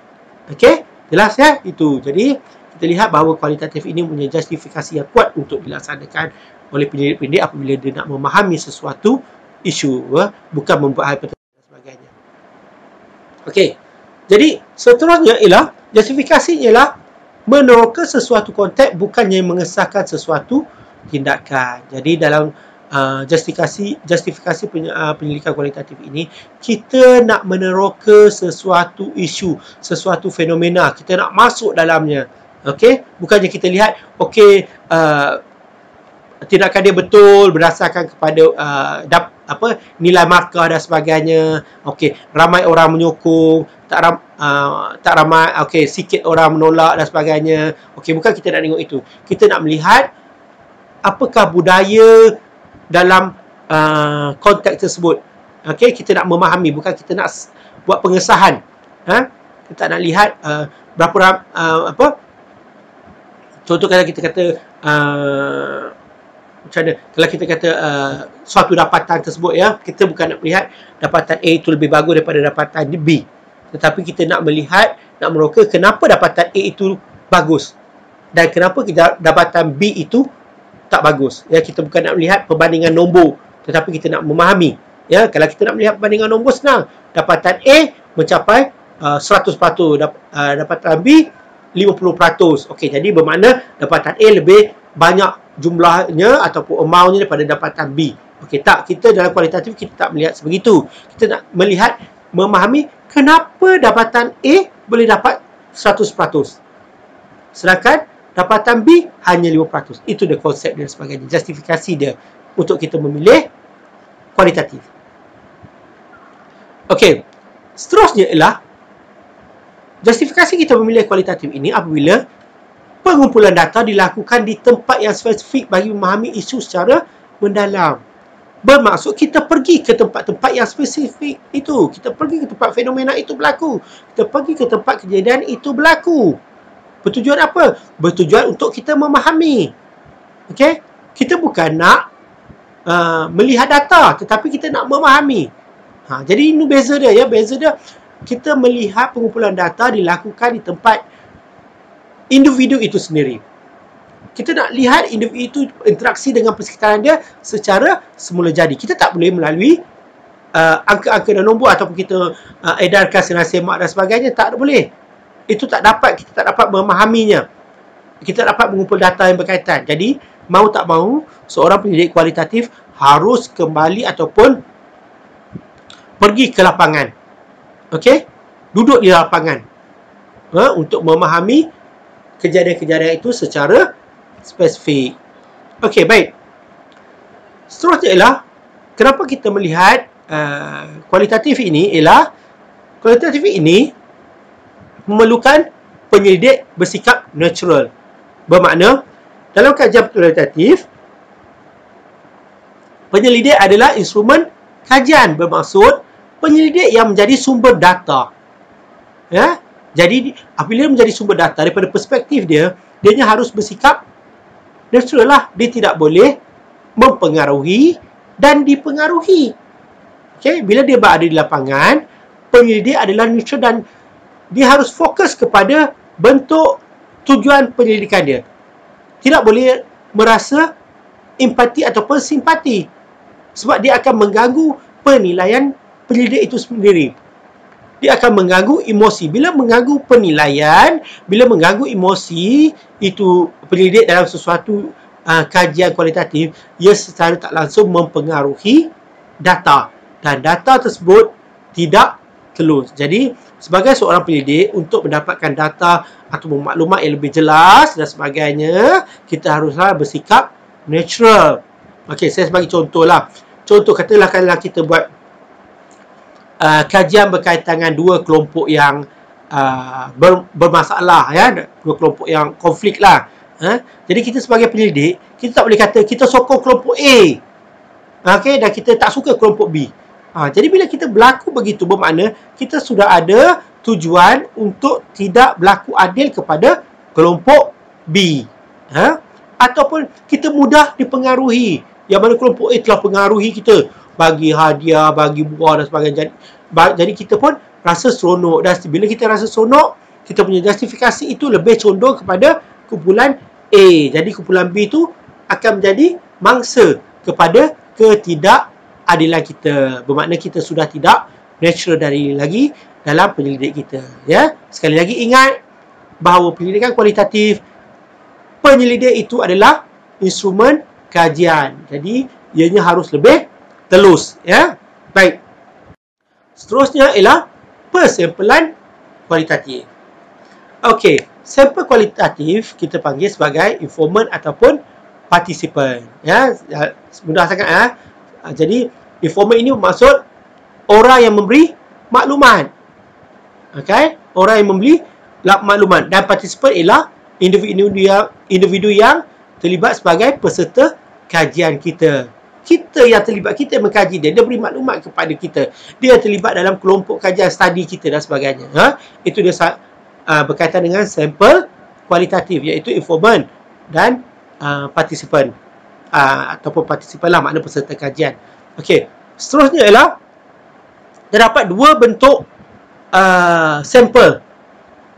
Okey, jelas ya itu. Jadi kita lihat bahawa kualitatif ini punya justifikasi yang kuat untuk dilaksanakan oleh pendidik-pendidik apabila dia nak memahami sesuatu isu, bukan membuat hipotesis dan sebagainya. Okey, jadi seterusnya ialah justifikasi ialah meneroka sesuatu konteks, bukannya mengesahkan sesuatu tindakan. Jadi dalam justifikasi penyelidikan kualitatif ini, kita nak meneroka sesuatu isu, sesuatu fenomena, kita nak masuk dalamnya. Okey, bukannya kita lihat tindakan dia betul berdasarkan kepada nilai markah dan sebagainya. Okey, ramai orang menyokong, tak ramai, sikit orang menolak dan sebagainya. Okey, bukan kita nak tengok itu. Kita nak melihat apakah budaya dalam konteks tersebut. Okey, kita nak memahami, bukan kita nak buat pengesahan. Kita nak lihat berapa contoh kalau kita kata macam mana, kalau kita kata suatu dapatan tersebut, kita bukan nak melihat dapatan A itu lebih bagus daripada dapatan B, tetapi kita nak melihat, nak meroka kenapa dapatan A itu bagus dan kenapa dapatan B itu tak bagus. Kita bukan nak melihat perbandingan nombor, tetapi kita nak memahami. Kalau kita nak melihat perbandingan nombor, senang. Dapatan A mencapai 100%, dapatan B 50%. Okey, jadi bermakna dapatan A lebih banyak jumlahnya ataupun amountnya daripada dapatan B. Okey, tak, kita dalam kualitatif kita tak melihat sebegitu. Kita nak melihat, memahami kenapa dapatan A boleh dapat 100%, sedangkan dapatan B hanya 5%. Itu dia konsep dia dan sebagainya, justifikasi dia untuk kita memilih kualitatif. Okey, seterusnya ialah justifikasi kita memilih kualitatif ini apabila pengumpulan data dilakukan di tempat yang spesifik bagi memahami isu secara mendalam. Bermaksud kita pergi ke tempat-tempat yang spesifik itu. Kita pergi ke tempat fenomena itu berlaku. Kita pergi ke tempat kejadian itu berlaku. Bertujuan apa? Bertujuan untuk kita memahami. Okey? Kita bukan nak melihat data, tetapi kita nak memahami. Jadi ini beza dia, beza dia. Kita melihat pengumpulan data dilakukan di tempat individu itu sendiri. Kita nak lihat individu itu interaksi dengan persekitaran dia secara semula jadi. Kita tak boleh melalui angka-angka dan nombor ataupun kita edarkan senang semak dan sebagainya. Tak boleh. Itu tak dapat, kita tak dapat memahaminya. Kita dapat mengumpul data yang berkaitan. Jadi, mau tak mau, seorang pendidik kualitatif harus kembali ataupun pergi ke lapangan. Okey? Duduk di lapangan. Untuk memahami kejadian-kejadian itu secara spesifik. Okey, baik. Seterusnya ialah, kenapa kita melihat kualitatif ini ialah, kualitatif ini memerlukan penyelidik bersikap natural. Bermakna, dalam kajian kualitatif, penyelidik adalah instrumen kajian. Bermaksud, penyelidik yang menjadi sumber data. Jadi, apabila menjadi sumber data, daripada perspektif dia, dia harus bersikap natural lah. Dia tidak boleh mempengaruhi dan dipengaruhi. Okay? Bila dia berada di lapangan, penyelidik adalah neutral dan dia harus fokus kepada bentuk tujuan penyelidikan dia. Tidak boleh merasa empati ataupun simpati. Sebab dia akan mengganggu penilaian penyelidik itu sendiri. Dia akan mengganggu emosi. Bila mengganggu penilaian, bila mengganggu emosi, itu penyelidik dalam sesuatu kajian kualitatif, ia secara tak langsung mempengaruhi data. Dan data tersebut tidak telus. Jadi, sebagai seorang penyelidik untuk mendapatkan data atau maklumat yang lebih jelas dan sebagainya, kita haruslah bersikap natural. Okey, saya sebagai contoh lah. Contoh katalah kalau kita buat kajian berkaitan dengan dua kelompok yang bermasalah, ya, dua kelompok yang konflik lah. Jadi kita sebagai penyelidik, kita tak boleh kata kita sokong kelompok A, okey, dan kita tak suka kelompok B. Jadi bila kita berlaku begitu, bermakna kita sudah ada tujuan untuk tidak berlaku adil kepada kelompok B. Ataupun kita mudah dipengaruhi, yang mana kelompok A telah pengaruhi kita, bagi hadiah, bagi buah dan sebagainya. Jadi kita pun rasa seronok, dan bila kita rasa seronok, kita punya justifikasi itu lebih condong kepada kumpulan A. Jadi kumpulan B tu akan menjadi mangsa kepada ketidakadilan kita. Bermakna kita sudah tidak natural dari lagi dalam penyelidik kita. Ya, sekali lagi ingat bahawa penyelidikan kualitatif, penyelidik itu adalah instrumen kajian. Jadi ianya harus lebih telus. Ya, baik. Seterusnya ialah persempelan kualitatif. Okey, sampel kualitatif kita panggil sebagai informan ataupun partisipan. Ya, mudah sangat. Jadi informan ini bermaksud orang yang memberi maklumat. Okey, orang yang memberi maklumat, dan partisipan ialah individu yang terlibat sebagai peserta kajian kita. Kita yang terlibat, kita yang mengkaji dia beri maklumat kepada kita. Dia terlibat dalam kelompok kajian studi kita dan sebagainya. Itu dia berkaitan dengan sampel kualitatif, iaitu informan dan partisipan, ataupun partisipan lah, makna peserta kajian. Okey, seterusnya ialah terdapat dua bentuk sampel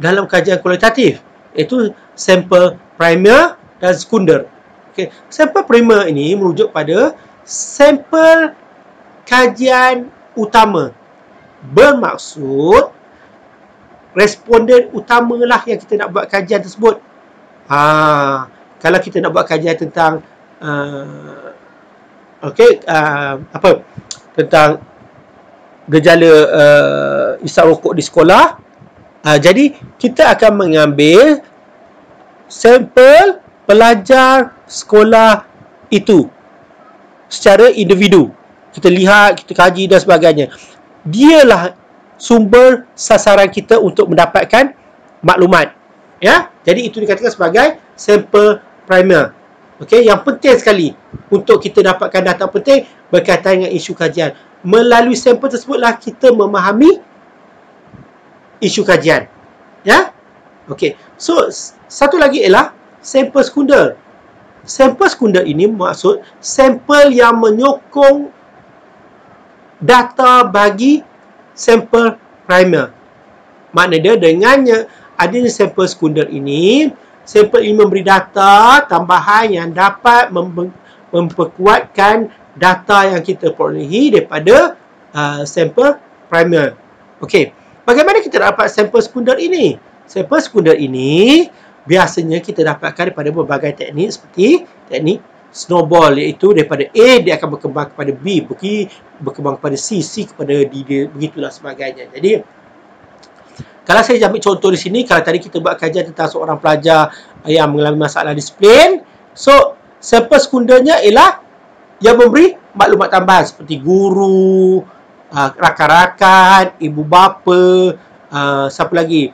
dalam kajian kualitatif, iaitu sampel primer dan sekunder. Okey, sampel primer ini merujuk pada sampel kajian utama, bermaksud responden utamalah yang kita nak buat kajian tersebut. Kalau kita nak buat kajian tentang tentang gejala isap rokok di sekolah, jadi kita akan mengambil sampel pelajar sekolah itu secara individu. Kita lihat, kita kaji dan sebagainya. Dialah sumber sasaran kita untuk mendapatkan maklumat. Ya, jadi itu dikatakan sebagai sampel primer. Okey, yang penting sekali untuk kita dapatkan data penting berkaitan dengan isu kajian. Melalui sampel tersebutlah kita memahami isu kajian. Ya. Okey. So, satu lagi ialah sampel sekunder. Sampel sekunder ini maksud sampel yang menyokong data bagi sampel primer. Makna dia dengannya adanya sampel sekunder ini, sampel ini memberi data tambahan yang dapat memperkuatkan data yang kita perolehi daripada sampel primer. Okey, bagaimana kita dapat sampel sekunder ini? Sampel sekunder ini biasanya kita dapatkan daripada berbagai teknik, seperti teknik snowball, iaitu daripada A dia akan berkembang kepada B, berkembang kepada C kepada D, begitulah sebagainya. Jadi kalau saya ambil contoh di sini, kalau tadi kita buat kajian tentang seorang pelajar yang mengalami masalah disiplin, so sampel sekundernya ialah yang memberi maklumat tambahan seperti guru, rakan-rakan, ibu bapa, siapa lagi,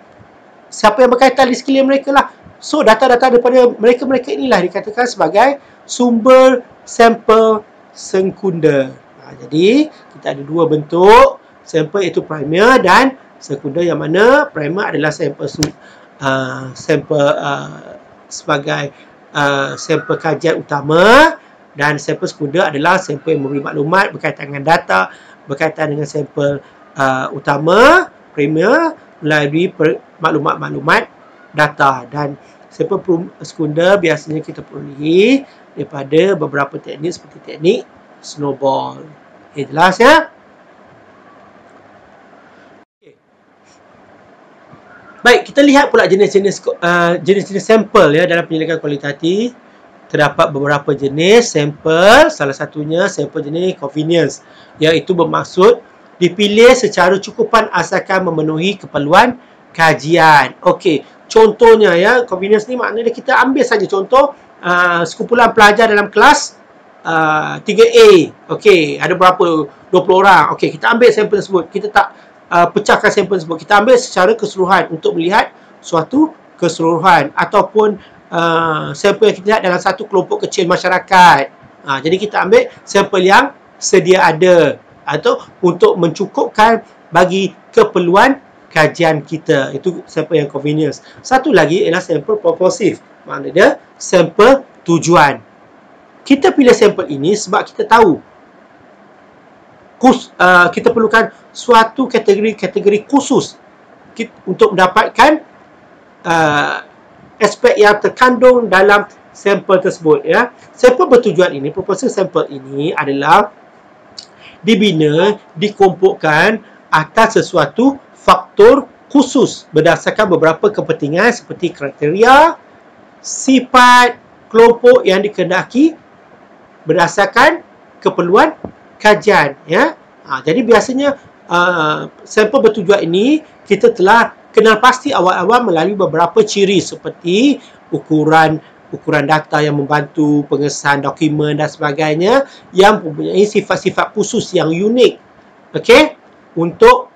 siapa yang berkaitan di sekeliling mereka lah. So data-data daripada mereka-mereka inilah dikatakan sebagai sumber sampel sekunder. Jadi kita ada dua bentuk sampel, iaitu primer dan sekunder, yang mana primer adalah sampel sebagai sampel kajian utama, dan sampel sekunder adalah sampel yang memberi maklumat berkaitan dengan data, berkaitan dengan sampel utama primer melalui maklumat-maklumat data. Dan sampel sekunder biasanya kita perolehi daripada beberapa teknik seperti teknik snowball. Okay, jelas ya? Okay. Baik, kita lihat pula jenis-jenis sampel ya dalam penyelidikan kualitatif. Terdapat beberapa jenis sampel, salah satunya sampel jenis convenience, iaitu bermaksud dipilih secara cukupan asalkan memenuhi keperluan kajian. Okey, contohnya ya, convenience ni maknanya kita ambil saja contoh sekumpulan pelajar dalam kelas 3A. Okey, ada berapa? 20 orang. Okey, kita ambil sampel tersebut. Kita tak pecahkan sampel tersebut. Kita ambil secara keseluruhan untuk melihat suatu keseluruhan ataupun sampel yang kita lihat dalam satu kelompok kecil masyarakat. Jadi kita ambil sampel yang sedia ada atau untuk mencukupkan bagi keperluan kajian kita. Itu sampel yang convenience. Satu lagi ialah sampel purposive. Maknanya dia sampel tujuan. Kita pilih sampel ini sebab kita tahu kita perlukan suatu kategori khusus untuk mendapatkan aspek yang terkandung dalam sampel tersebut ya. Sampel bertujuan ini, proposal sampel ini adalah dibina, dikumpulkan atas sesuatu faktor khusus berdasarkan beberapa kepentingan seperti kriteria, sifat kelompok yang dikehendaki berdasarkan keperluan kajian ya. Jadi biasanya sampel bertujuan ini kita telah kenal pasti awal-awal melalui beberapa ciri seperti ukuran data yang membantu pengesahan dokumen dan sebagainya yang mempunyai sifat-sifat khusus yang unik. Okey, untuk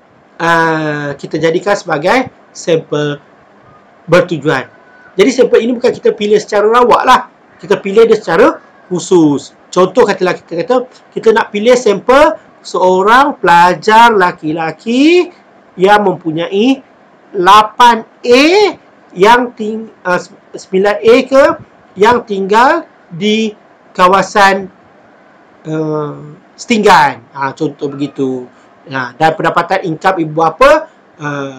kita jadikan sebagai sampel bertujuan. Jadi sampel ini bukan kita pilih secara rawak lah. Kita pilih dia secara khusus. Contoh katalah kita kata kita nak pilih sampel seorang pelajar laki-laki yang mempunyai 8A yang 9A ke yang tinggal di kawasan Setinggan. Contoh begitu. Dan pendapatan income ibu bapa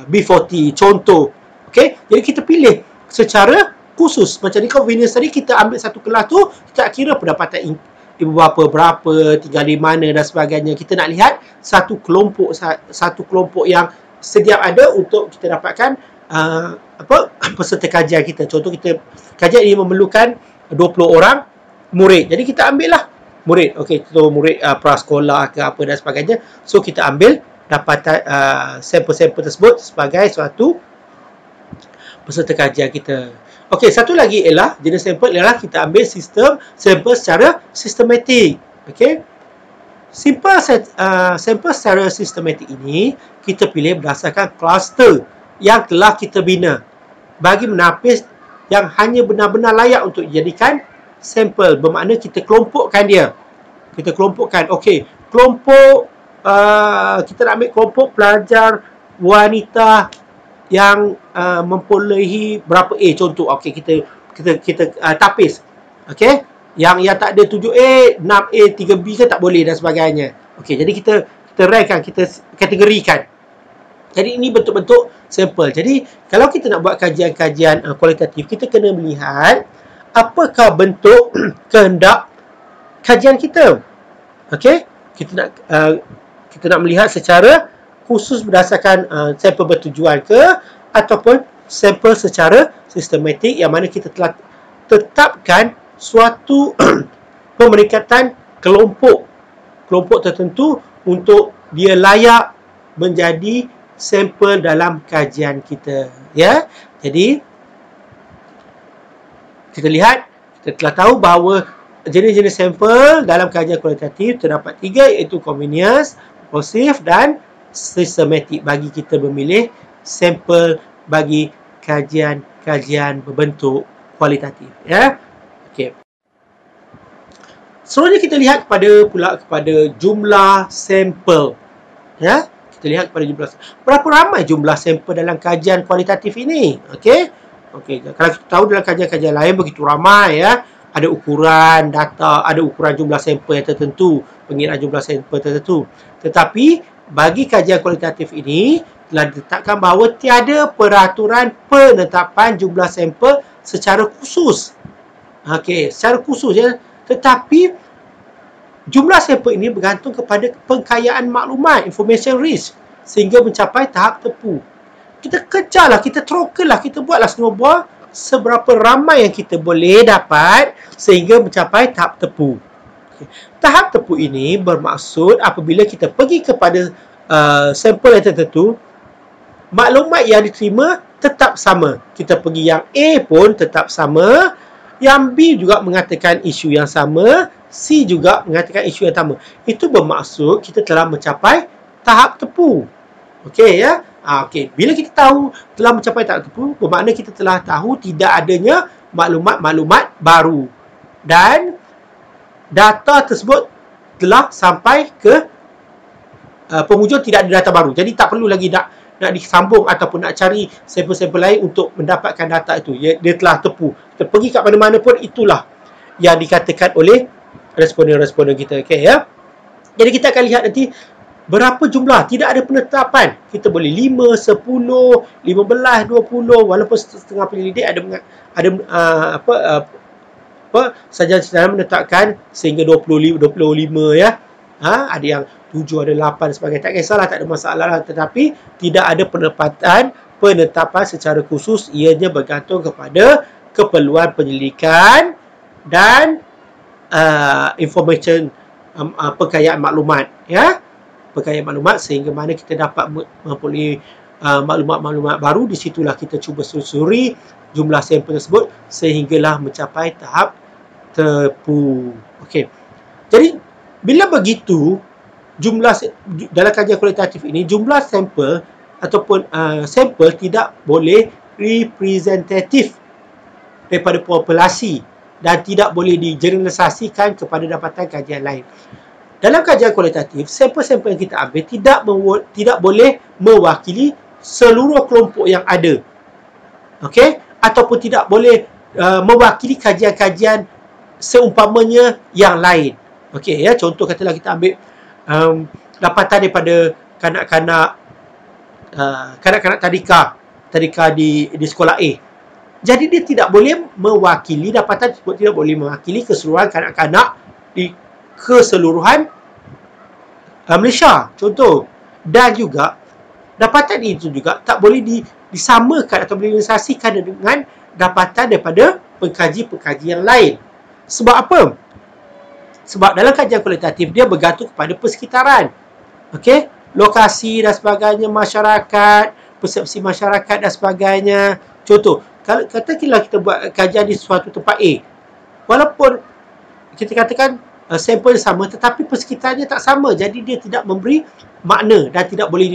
B40. Contoh. Okey, jadi kita pilih secara khusus. Macam di convenience tadi kita ambil satu kelas tu, kita kira pendapatan ibu bapa berapa, tinggal di mana dan sebagainya. Kita nak lihat satu kelompok yang sedia ada untuk kita dapatkan peserta kajian kita. Contoh kita kajian ini memerlukan 20 orang murid. Jadi kita ambil lah murid. Okey, contoh murid prasekolah ke apa dan sebagainya. So kita ambil dapatan sampel-sampel tersebut sebagai suatu peserta kajian kita. Okey, satu lagi ialah jenis sampel ialah kita ambil sistem sampel secara sistematik. Okey. Sampel secara sistematik ini kita pilih berdasarkan kluster yang telah kita bina bagi menapis yang hanya benar-benar layak untuk dijadikan sampel. Bermakna kita kelompokkan dia. Kita kelompokkan. Okey, kelompok kita nak ambil kelompok pelajar wanita yang memperolehi berapa A contoh. Okey, kita tapis. Okey, yang tak ada 7A, 6A, 3B ke tak boleh dan sebagainya. Okey, jadi kita rankkan, kita kategorikan. Jadi ini bentuk-bentuk sampel. Jadi kalau kita nak buat kajian-kajian kualitatif, kita kena melihat apakah bentuk kehendak kajian kita. Okey, kita nak melihat secara khusus berdasarkan sampel bertujuan ke ataupun sampel secara sistematik yang mana kita telah tetapkan suatu pemeringkatan kelompok tertentu untuk dia layak menjadi sampel dalam kajian kita ya. Jadi kita lihat, kita telah tahu bahawa jenis-jenis sampel dalam kajian kualitatif terdapat 3 iaitu convenience, purposive dan sistematik bagi kita memilih sampel bagi kajian-kajian berbentuk kualitatif ya. Okey. Seterusnya kita lihat kepada jumlah sampel ya. Kita lihat kepada jumlah berapa ramai jumlah sampel dalam kajian kualitatif ini. Okey. Kalau kita tahu dalam kajian-kajian lain begitu ramai ya. Ada ukuran data, ada ukuran jumlah sampel yang tertentu, pengiraan jumlah sampel tertentu. Tetapi bagi kajian kualitatif ini telah ditetapkan bahawa tiada peraturan penetapan jumlah sampel secara khusus. Okey, secara khusus ya. Tetapi jumlah sampel ini bergantung kepada pengkayaan maklumat, information rich, sehingga mencapai tahap tepu. Kita kejarlah, kita trokellah, kita buatlah snowball seberapa ramai yang kita boleh dapat sehingga mencapai tahap tepu. Tahap tepu ini bermaksud apabila kita pergi kepada sampel yang tertentu, maklumat yang diterima tetap sama. Kita pergi yang A pun tetap sama, yang B juga mengatakan isu yang sama, C juga mengatakan isu yang sama. Itu bermaksud kita telah mencapai tahap tepu. Okey ya. Okey, bila kita tahu telah mencapai tahap tepu, bermakna kita telah tahu tidak adanya maklumat-maklumat baru dan data tersebut telah sampai ke penghujung, tidak ada data baru. Jadi tak perlu lagi nak disambung ataupun nak cari sampel-sampel lain untuk mendapatkan data itu. Dia telah tepu. Kita pergi kat mana-mana pun itulah yang dikatakan oleh responden-responden kita. Okey ya. Jadi kita akan lihat nanti berapa jumlah, tidak ada penetapan. Kita boleh 5, 10, 15, 20, walaupun setengah penyelidik ada saja menetapkan sehingga 25 ya. Ada yang 7, ada 8 sebagainya. Tak kisahlah, tak ada masalah lah. Tetapi tidak ada penetapan secara khusus, ianya bergantung kepada keperluan penyelidikan dan information, perkayaan maklumat ya. Perkayaan maklumat sehingga mana kita dapat memperoleh maklumat-maklumat baru. Di situlah kita cuba selusuri jumlah sampel tersebut sehinggalah mencapai tahap tepu. Okey. Jadi bila begitu, jumlah dalam kajian kualitatif ini, jumlah sampel ataupun sampel tidak boleh representatif daripada populasi dan tidak boleh digeneralisasikan kepada dapatan kajian lain. Dalam kajian kualitatif, sampel-sampel yang kita ambil tidak boleh mewakili seluruh kelompok yang ada. Okey? Ataupun tidak boleh mewakili kajian-kajian seumpamanya yang lain. Okey ya, contoh katalah kita ambil dapatan daripada kanak-kanak tadika di sekolah A. Jadi dia tidak boleh mewakili, dapatan tersebut tidak boleh mewakili keseluruhan kanak-kanak di keseluruhan Malaysia, contoh. Dan juga dapatan itu juga tak boleh disamakan atau digeneralisasikan dengan dapatan daripada pengkaji-pengkaji yang lain. Sebab apa? Sebab dalam kajian kualitatif dia bergantung kepada persekitaran. Okey, lokasi dan sebagainya, masyarakat, persepsi masyarakat dan sebagainya. Contoh, kalau katakanlah kita buat kajian di suatu tempat A, walaupun kita katakan sampel sama tetapi persekitarannya tak sama, jadi dia tidak memberi makna dan tidak boleh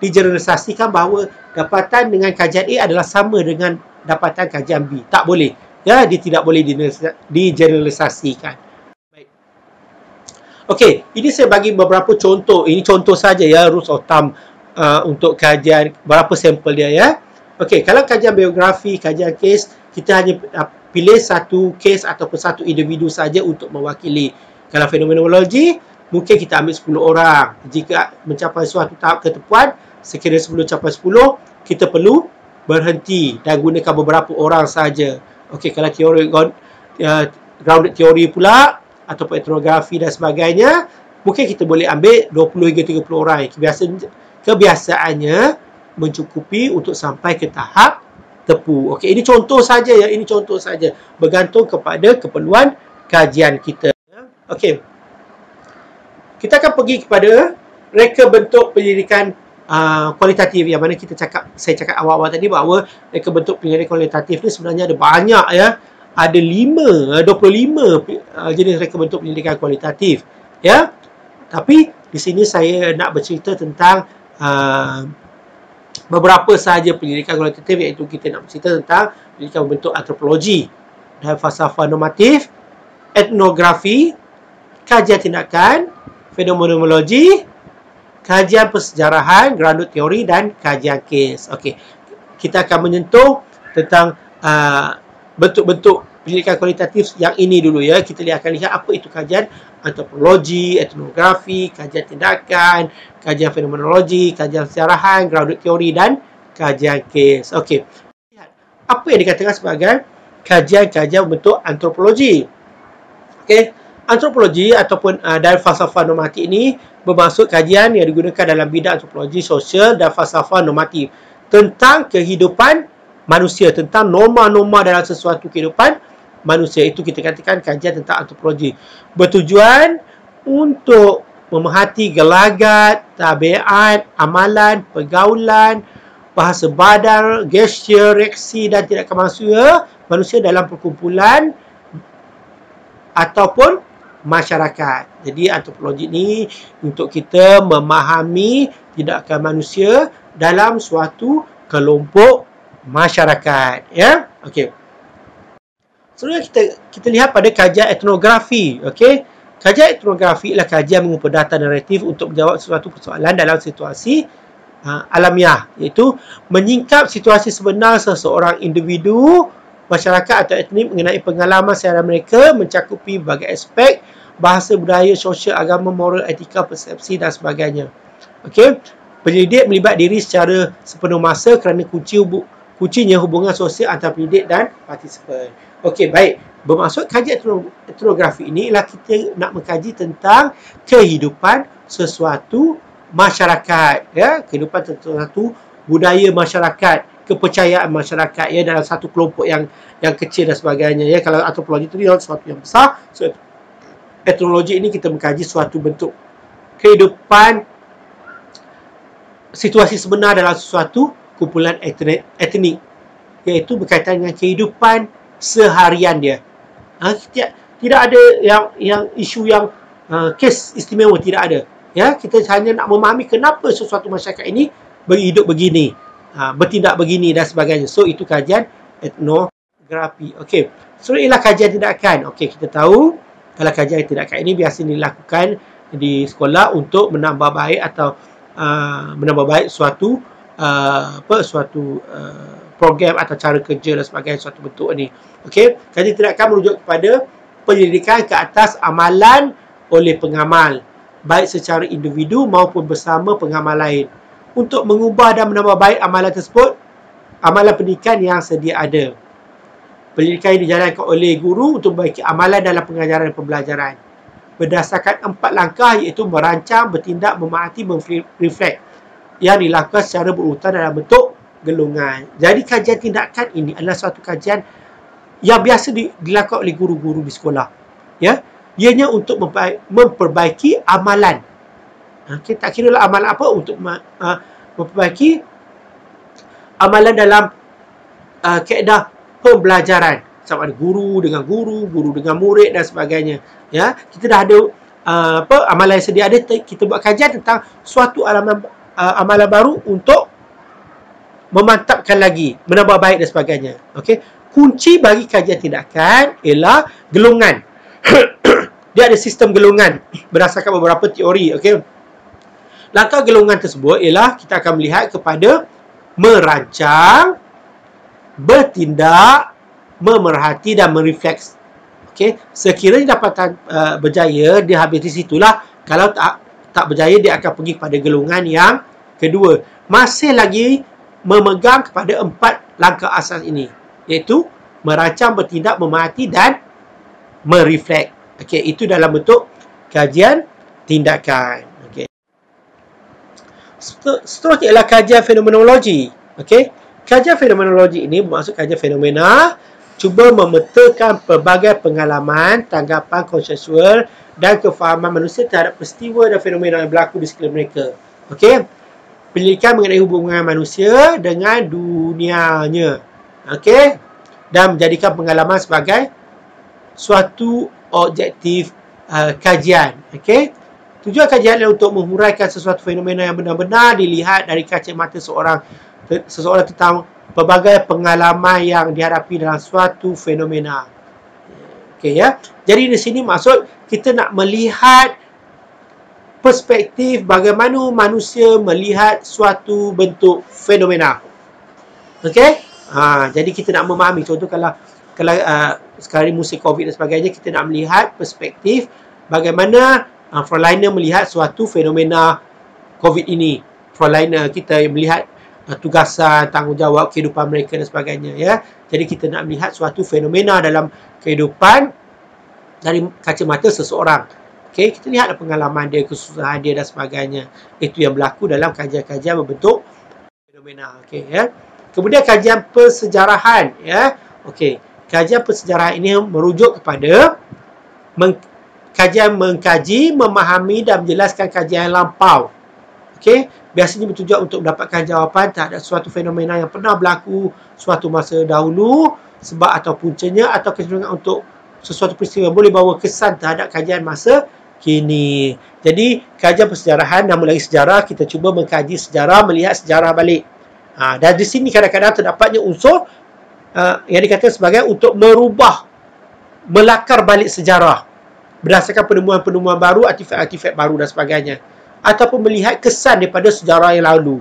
digeneralisasikan bahawa dapatan dengan kajian A adalah sama dengan dapatan kajian B. Tak boleh. Ya, dia tidak boleh digeneralisasikan. Baik. Okey, ini saya bagi beberapa contoh. Ini contoh saja ya, rules of thumb untuk kajian berapa sampel dia ya. Okey, kalau kajian biografi, kajian kes, kita hanya pilih satu kes ataupun satu individu saja untuk mewakili. Kalau fenomenologi, mungkin kita ambil 10 orang. Jika mencapai suatu tahap ketepuan, sekiranya sebelum capai 10, kita perlu berhenti dan gunakan beberapa orang saja. Okey, kalau teori grounded theory pula ataupun etnografi dan sebagainya, mungkin kita boleh ambil 20 hingga 30 orang. Kebiasaannya mencukupi untuk sampai ke tahap tepu. Okey, ini contoh saja ya, ini contoh saja. Bergantung kepada keperluan kajian kita. Okey. Kita akan pergi kepada reka bentuk penyelidikan kualitatif yang mana saya cakap awal-awal tadi bahawa reka bentuk penyelidikan kualitatif ni sebenarnya ada banyak ya. Ada 25 jenis reka bentuk penyelidikan kualitatif ya. Tapi di sini saya nak bercerita tentang beberapa sahaja penyelidikan kualitatif, iaitu kita nak bercerita tentang penyelidikan bentuk antropologi dan falsafah normatif, etnografi, kajian tindakan, fenomenologi, kajian persejarahan, grounded theory dan kajian kes. Okey, kita akan menyentuh tentang bentuk-bentuk penyelidikan kualitatif yang ini dulu ya. Kita akan lihat apa itu kajian antropologi, etnografi, kajian tindakan, kajian fenomenologi, kajian sejarahan, grounded theory dan kajian kes. Okey. Apa yang dikatakan sebagai kajian-kajian bentuk antropologi? Okey. Antropologi ataupun dan falsafah normatif ini bermaksud kajian yang digunakan dalam bidang antropologi sosial dan falsafah normatif tentang kehidupan manusia, tentang norma-norma dalam sesuatu kehidupan manusia. Itu kita katakan kajian tentang antropologi. Bertujuan untuk memerhati gelagat, tabiat, amalan, pergaulan, bahasa badan, gesture, reaksi dan tindakan manusia dalam perkumpulan ataupun masyarakat. Jadi antropologi ni untuk kita memahami tindakan manusia dalam suatu kelompok masyarakat, ya. Okey. Seterusnya kita lihat pada kajian etnografi, okey. Kajian etnografi ialah kajian mengumpul data naratif untuk menjawab sesuatu persoalan dalam situasi alamiah, iaitu menyingkap situasi sebenar seseorang individu, masyarakat atau etnik mengenai pengalaman seharian mereka, mencakupi berbagai aspek bahasa, budaya, sosial, agama, moral, etika, persepsi dan sebagainya. Okey, penyelidik melibat diri secara sepenuh masa kerana kuncinya hubungan sosial antara penyelidik dan partisipan. Okey, baik. Bermaksud kajian etnografi ini ialah kita nak mengkaji tentang kehidupan sesuatu masyarakat, ya, kehidupan sesuatu budaya masyarakat, kepercayaan masyarakat, ya, dalam satu kelompok yang kecil dan sebagainya, ya. Kalau antropologi itu dia sesuatu yang besar, so etnologi ini kita mengkaji suatu bentuk kehidupan situasi sebenar dalam suatu kumpulan etnik, iaitu berkaitan dengan kehidupan seharian dia. Tidak ada yang isu yang kes istimewa, tidak ada. Ya, kita hanya nak memahami kenapa sesuatu masyarakat ini berhidup begini, bertindak begini dan sebagainya. So itu kajian etnografi. Okey. So ialah kajian tindakan. Okey, kita tahu kalau kajian tindakan ini biasa dilakukan di sekolah untuk menambah baik atau menambah baik suatu program atau cara kerja dan sebagainya, suatu bentuk ni. Okey, kajian tindakan merujuk kepada penyelidikan ke atas amalan oleh pengamal, baik secara individu maupun bersama pengamal lain, untuk mengubah dan menambah baik amalan tersebut, amalan pendidikan yang sedia ada. Penyelidikan ini dijalankan oleh guru untuk memperbaiki amalan dalam pengajaran dan pembelajaran berdasarkan 4 langkah, iaitu merancang, bertindak, memerhati, mereflek, yang dilakukan secara berurutan dalam bentuk gelungan. Jadi kajian tindakan ini adalah suatu kajian yang biasa dilakukan oleh guru-guru di sekolah, ya. Ianya untuk memperbaiki amalan. Okay, tak kira lah amalan apa, untuk memperbaiki amalan dalam kaedah pembelajaran, sama ada guru dengan murid dan sebagainya. Ya, kita dah ada amalan yang sedia ada, kita buat kajian tentang suatu amalan baru untuk memantapkan lagi, menambah baik dan sebagainya. Okey, kunci bagi kajian tindakan ialah gelungan. Dia ada sistem gelungan berdasarkan beberapa teori. Okey, langkah gelungan tersebut ialah kita akan melihat kepada merancang, bertindak, memerhati dan merefleks. Okey, sekiranya dapat berjaya, dia habis di situlah. Kalau tak berjaya, dia akan pergi kepada gelungan yang kedua. Masih lagi memegang kepada 4 langkah asas ini, iaitu merancang, bertindak, memerhati dan mereflek. Okey, itu dalam bentuk kajian tindakan. Okey. Seterusnya ialah kajian fenomenologi. Okey, kajian fenomenologi ini bermaksud kajian fenomena, cuba memetakan pelbagai pengalaman, tanggapan konsensual dan kefahaman manusia terhadap peristiwa dan fenomena yang berlaku di sekeliling mereka. Okey, penyelidikan mengenai hubungan manusia dengan dunianya. Okey, dan menjadikan pengalaman sebagai suatu objektif kajian. Okey, tujuan kajian adalah untuk menghuraikan sesuatu fenomena yang benar-benar dilihat dari kacamata seseorang tentang pelbagai pengalaman yang dihadapi dalam suatu fenomena. Okey, ya. Jadi di sini maksud kita nak melihat perspektif bagaimana manusia melihat suatu bentuk fenomena. Okey? Jadi kita nak memahami, contoh kalau sekarang musim COVID dan sebagainya, kita nak melihat perspektif bagaimana frontliner melihat suatu fenomena COVID ini. Frontliner kita melihat tugasan, tanggungjawab kehidupan mereka dan sebagainya, ya. Jadi kita nak melihat suatu fenomena dalam kehidupan dari kacamata seseorang. Okey, kita lihat pengalaman dia, kesusahan dia dan sebagainya. Itu yang berlaku dalam kajian-kajian berbentuk fenomena. Okey, ya. Kemudian kajian persejarahan, ya. Okey, kajian persejarahan ini merujuk kepada kajian mengkaji, memahami dan menjelaskan kajian yang lampau. Okey, biasanya bertujuan untuk mendapatkan jawapan terhadap suatu fenomena yang pernah berlaku suatu masa dahulu, sebab atau puncanya, atau kecenderungan untuk sesuatu peristiwa yang boleh bawa kesan terhadap kajian masa kini. Jadi, kajian persejarahan, nama lagi sejarah, kita cuba mengkaji sejarah, melihat sejarah balik. Dan di sini kadang-kadang terdapatnya unsur yang dikatakan sebagai untuk merubah, melakar balik sejarah berdasarkan penemuan-penemuan baru, artifak-artifak baru dan sebagainya, ataupun melihat kesan daripada sejarah yang lalu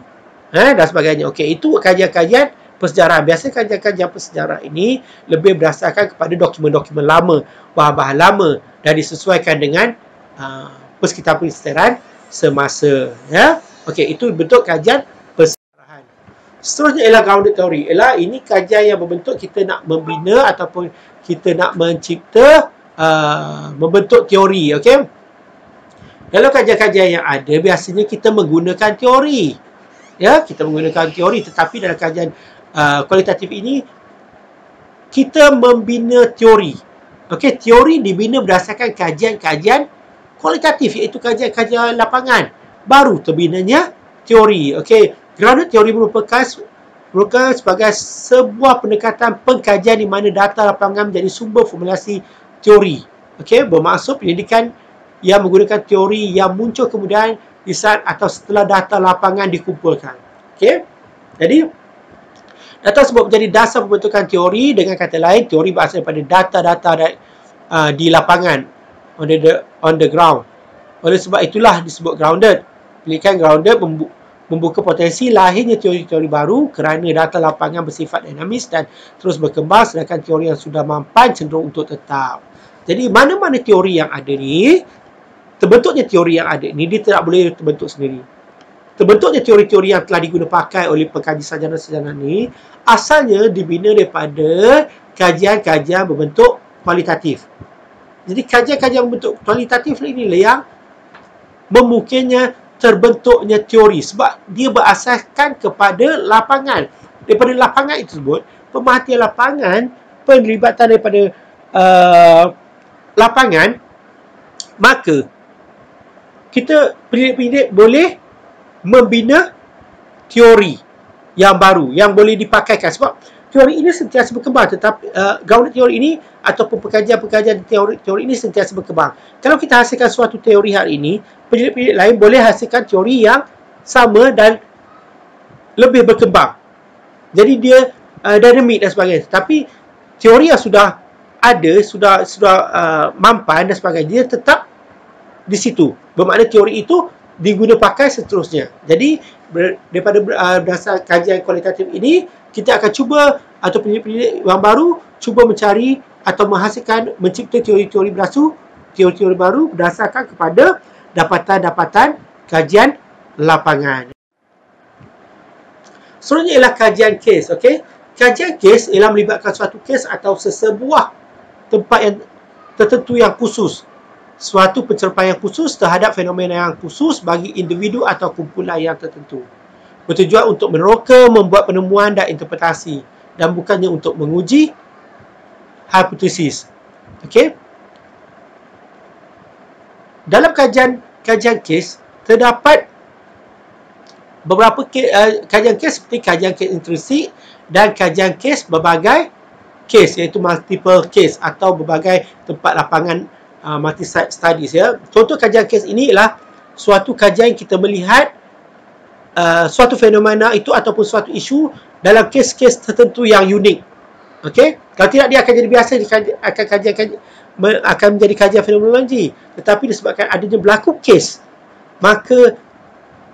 dan sebagainya. Okey, itu kajian-kajian persejarahan. Biasa kajian-kajian persejarahan ini lebih berdasarkan kepada dokumen-dokumen lama, bahan-bahan lama, dan disesuaikan dengan persekitaran semasa. Okey, itu bentuk kajian persejarahan. Seterusnya ialah grounded theory. Ialah ini kajian yang berbentuk kita nak membina ataupun kita nak mencipta membentuk teori. Okey, dalam kajian-kajian yang ada, biasanya kita menggunakan teori. Kita menggunakan teori, tetapi dalam kajian kualitatif ini kita membina teori. Okey, teori dibina berdasarkan kajian-kajian kualitatif, iaitu kajian-kajian lapangan. Baru terbinanya teori. Okey, grounded theory merupakan sebagai sebuah pendekatan pengkajian di mana data lapangan menjadi sumber formulasi teori. Okey, bermaksud pendidikan yang menggunakan teori yang muncul kemudian di saat atau setelah data lapangan dikumpulkan. Okey, jadi data tersebut menjadi dasar pembentukan teori. Dengan kata lain, teori berasal daripada data-data di lapangan, on the ground. Oleh sebab itulah disebut grounded. Pilihan grounded membuka potensi lahirnya teori-teori baru kerana data lapangan bersifat dinamis dan terus berkembang, sedangkan teori yang sudah mampan cenderung untuk tetap. Jadi mana-mana teori yang ada ni, terbentuknya teori yang ada ni, dia tidak boleh terbentuk sendiri. Terbentuknya teori-teori yang telah digunakan pakai oleh pengkaji sarjana-sarjana ni asalnya dibina daripada kajian-kajian berbentuk kualitatif. Jadi kajian-kajian berbentuk kualitatif inilah yang memungkinkan terbentuknya teori, sebab dia berasaskan kepada lapangan. Daripada lapangan itu tersebut, pemerhatian lapangan, penglibatan daripada lapangan, maka kita pendidik-pendidik boleh membina teori yang baru yang boleh dipakaikan, sebab teori ini sentiasa berkembang. Tetapi grounded teori ini ataupun pengkajian-pengkajian teori ini sentiasa berkembang. Kalau kita hasilkan suatu teori hari ini, pendidik-pendidik lain boleh hasilkan teori yang sama dan lebih berkembang. Jadi dia dinamik dan sebagainya. Tapi teori yang sudah ada, sudah mampan dan sebagainya, dia tetap di situ. Bermakna teori itu diguna pakai seterusnya. Jadi daripada berdasar kajian kualitatif ini, kita akan cuba, atau pendidik-pendidik yang baru cuba mencari atau menghasilkan, mencipta teori-teori baru berdasarkan kepada dapatan-dapatan kajian lapangan. Seterusnya ialah kajian kes. Okey, kajian kes ialah melibatkan suatu kes atau sesebuah tempat yang tertentu yang khusus, suatu pencerpaian khusus terhadap fenomena yang khusus bagi individu atau kumpulan yang tertentu. Bertujuan untuk meneroka, membuat penemuan dan interpretasi, dan bukannya untuk menguji hipotesis. Okey, dalam kajian kes terdapat beberapa kajian kes seperti kajian kes intrinsik dan kajian kes berbagai kes, iaitu multiple case atau berbagai tempat lapangan multi-site studies. Contoh kajian kes ini ialah suatu kajian kita melihat suatu fenomena itu ataupun suatu isu dalam kes-kes tertentu yang unik. Okey, kalau tidak dia akan jadi biasa, akan menjadi kajian fenomenologi. Tetapi disebabkan adanya berlaku kes, maka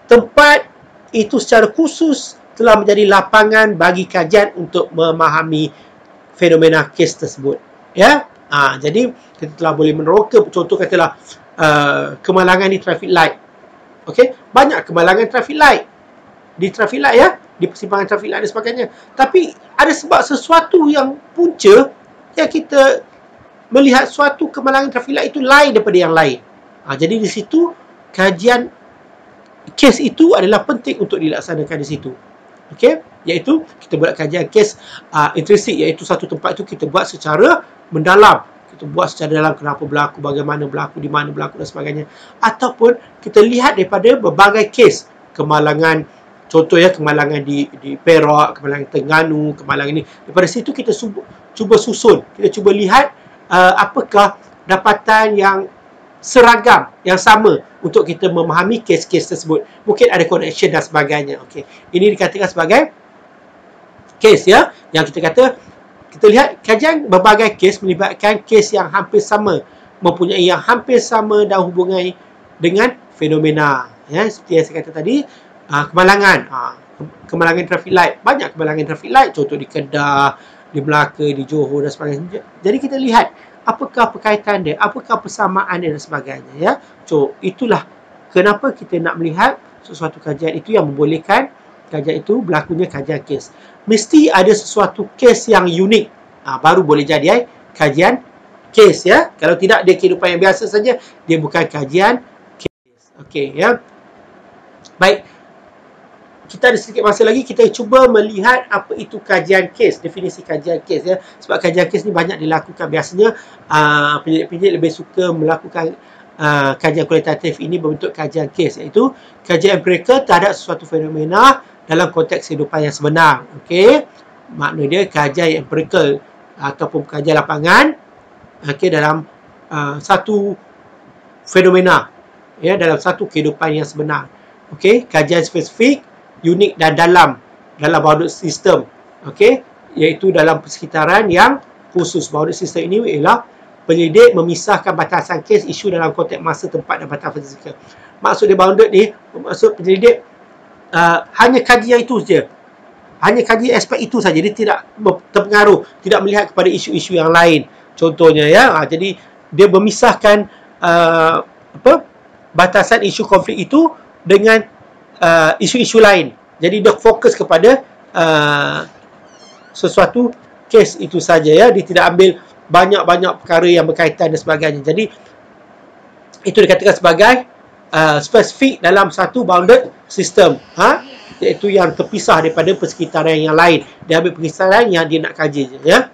tempat itu secara khusus telah menjadi lapangan bagi kajian untuk memahami fenomena kes tersebut. Jadi kita telah boleh meneroka, contoh katalah kemalangan di traffic light. Okey, banyak kemalangan traffic light di traffic light, di persimpangan traffic light dan sebagainya. Tapi ada sebab sesuatu yang punca yang kita melihat suatu kemalangan traffic light itu lain daripada yang lain. Jadi di situ kajian kes itu adalah penting untuk dilaksanakan di situ. Okey, iaitu kita buat kajian kes intrinsik, iaitu satu tempat itu kita buat secara mendalam. kita buat secara dalam kenapa berlaku, bagaimana berlaku, di mana berlaku dan sebagainya. Ataupun kita lihat daripada berbagai kes kemalangan, contoh ya, kemalangan di Perak, kemalangan Terengganu, kemalangan ini. Daripada situ kita cuba susun, kita cuba lihat apakah dapatan yang seragam, yang sama untuk kita memahami kes-kes tersebut. Mungkin ada connection dan sebagainya. Okey, ini dikatakan sebagai kes ya, yang kita kata, kita lihat kajian berbagai kes melibatkan kes yang hampir sama, mempunyai yang hampir sama dan hubungan dengan fenomena ya, seperti yang saya kata tadi, kemalangan traffic light, banyak kemalangan traffic light, contoh di Kedah, di Melaka, di Johor dan sebagainya. Jadi kita lihat apakah perkaitan dia, apakah persamaan dia dan sebagainya ya. So itulah kenapa kita nak melihat sesuatu kajian itu yang membolehkan kajian itu berlakunya kajian kes. Mesti ada sesuatu kes yang unik, baru boleh jadi kajian kes ya. Kalau tidak, dia kehidupan yang biasa saja, dia bukan kajian kes. Okey ya. Baik, kita ada sedikit masa lagi, kita cuba melihat apa itu kajian kes, definisi kajian kes ya. Sebab kajian kes ni banyak dilakukan, biasanya penyidik-penyidik lebih suka melakukan kajian kualitatif ini berbentuk kajian kes, iaitu kajian empirikal terhadap sesuatu fenomena dalam konteks kehidupan yang sebenar. Okey, makna dia kajian empirikal ataupun kajian lapangan, okey, dalam satu fenomena ya, dalam satu kehidupan yang sebenar. Okey, kajian spesifik, unik dan dalam bounded system. Okey, iaitu dalam persekitaran yang khusus. Bounded system ini ialah penyidik memisahkan batasan kes isu dalam konteks masa, tempat dan batasan fizikal. Maksud dia bounded ni, maksud penyidik hanya kaji yang itu saja, hanya kaji aspek itu saja, dia tidak terpengaruh, tidak melihat kepada isu-isu yang lain contohnya ya. Jadi dia memisahkan batasan isu konflik itu dengan isu-isu lain. Jadi dia fokus kepada sesuatu kes itu saja ya, dia tidak ambil banyak-banyak perkara yang berkaitan dan sebagainya. Jadi itu dikatakan sebagai spesifik dalam satu bounded system, iaitu yang terpisah daripada persekitaran yang lain. Dia ambil persekitaran yang dia nak kaji ya.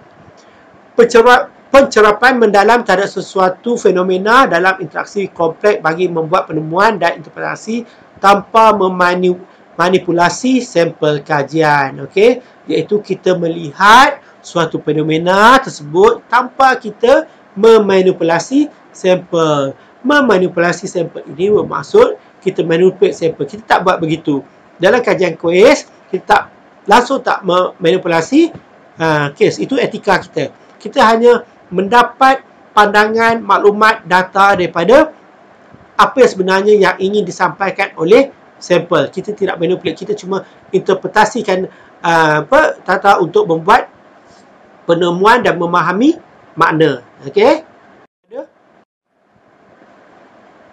Pencerapan mendalam terhadap sesuatu fenomena dalam interaksi kompleks bagi membuat penemuan dan interpretasi tanpa memanipulasi sampel kajian. Okey, iaitu kita melihat suatu fenomena tersebut tanpa kita memanipulasi sampel. Memanipulasi sampel ini bermaksud kita manipulate sampel. Kita tak buat begitu. Dalam kajian kes, kita langsung tak memanipulasi kes. Itu etika kita. Kita hanya mendapat pandangan, maklumat, data daripada apa yang sebenarnya yang ingin disampaikan oleh sampel. Kita tidak manipulate, kita cuma interpretasikan tata untuk membuat penemuan dan memahami makna. Okey?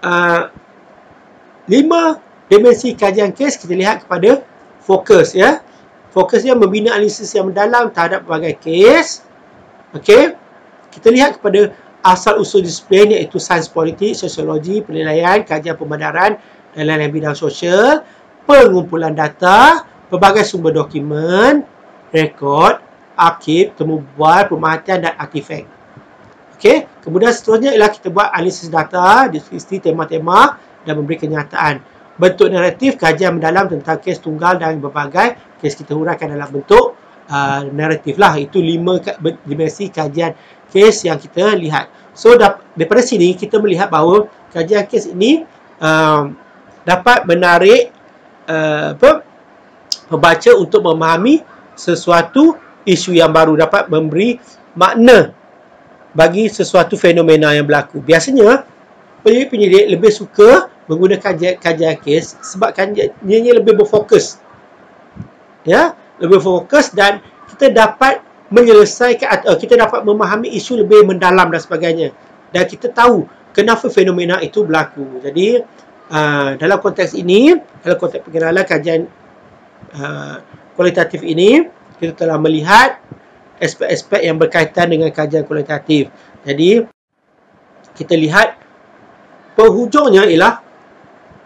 5 dimensi kajian kes, kita lihat kepada fokus ya. Fokus dia membina analisis yang mendalam terhadap berbagai kes. Okey, kita lihat kepada asal usul disiplin, iaitu sains politik, sosiologi, penilaian, kajian pembenaran dan lain-lain bidang sosial, pengumpulan data, pelbagai sumber dokumen, rekod, arsip, temu bual, pemerhatian dan artifak. Okey, kemudian seterusnya ialah kita buat analisis data, deskripsi tema-tema dan memberi kenyataan. Bentuk naratif, kajian mendalam tentang kes tunggal dan berbagai kes kita huraikan dalam bentuk naratif lah. Itu 5 dimensi kajian kes yang kita lihat. So daripada sini kita melihat bahawa kajian kes ini dapat menarik pembaca untuk memahami sesuatu isu yang baru, dapat memberi makna bagi sesuatu fenomena yang berlaku. Biasanya penyidik lebih suka menggunakan kajian kes sebab kajiannya lebih berfokus. Ya, lebih fokus dan kita dapat menyelesaikan atau kita dapat memahami isu lebih mendalam dan sebagainya. Dan kita tahu kenapa fenomena itu berlaku. Jadi dalam konteks ini, dalam konteks pengenalan kajian kualitatif ini, kita telah melihat aspek-aspek yang berkaitan dengan kajian kualitatif. Jadi kita lihat penghujungnya ialah,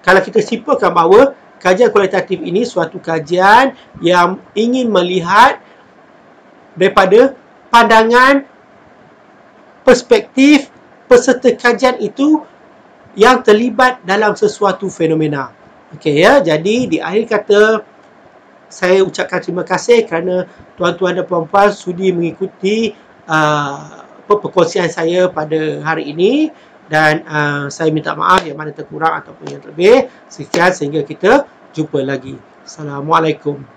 kalau kita simpulkan bahawa kajian kualitatif ini suatu kajian yang ingin melihat daripada pandangan perspektif peserta kajian itu yang terlibat dalam sesuatu fenomena. Okey ya, jadi di akhir kata saya ucapkan terima kasih kerana tuan-tuan dan puan-puan sudi mengikuti perkongsian saya pada hari ini, dan saya minta maaf yang mana terkurang ataupun yang terlebih. Sekian, sehingga kita jumpa lagi. Assalamualaikum.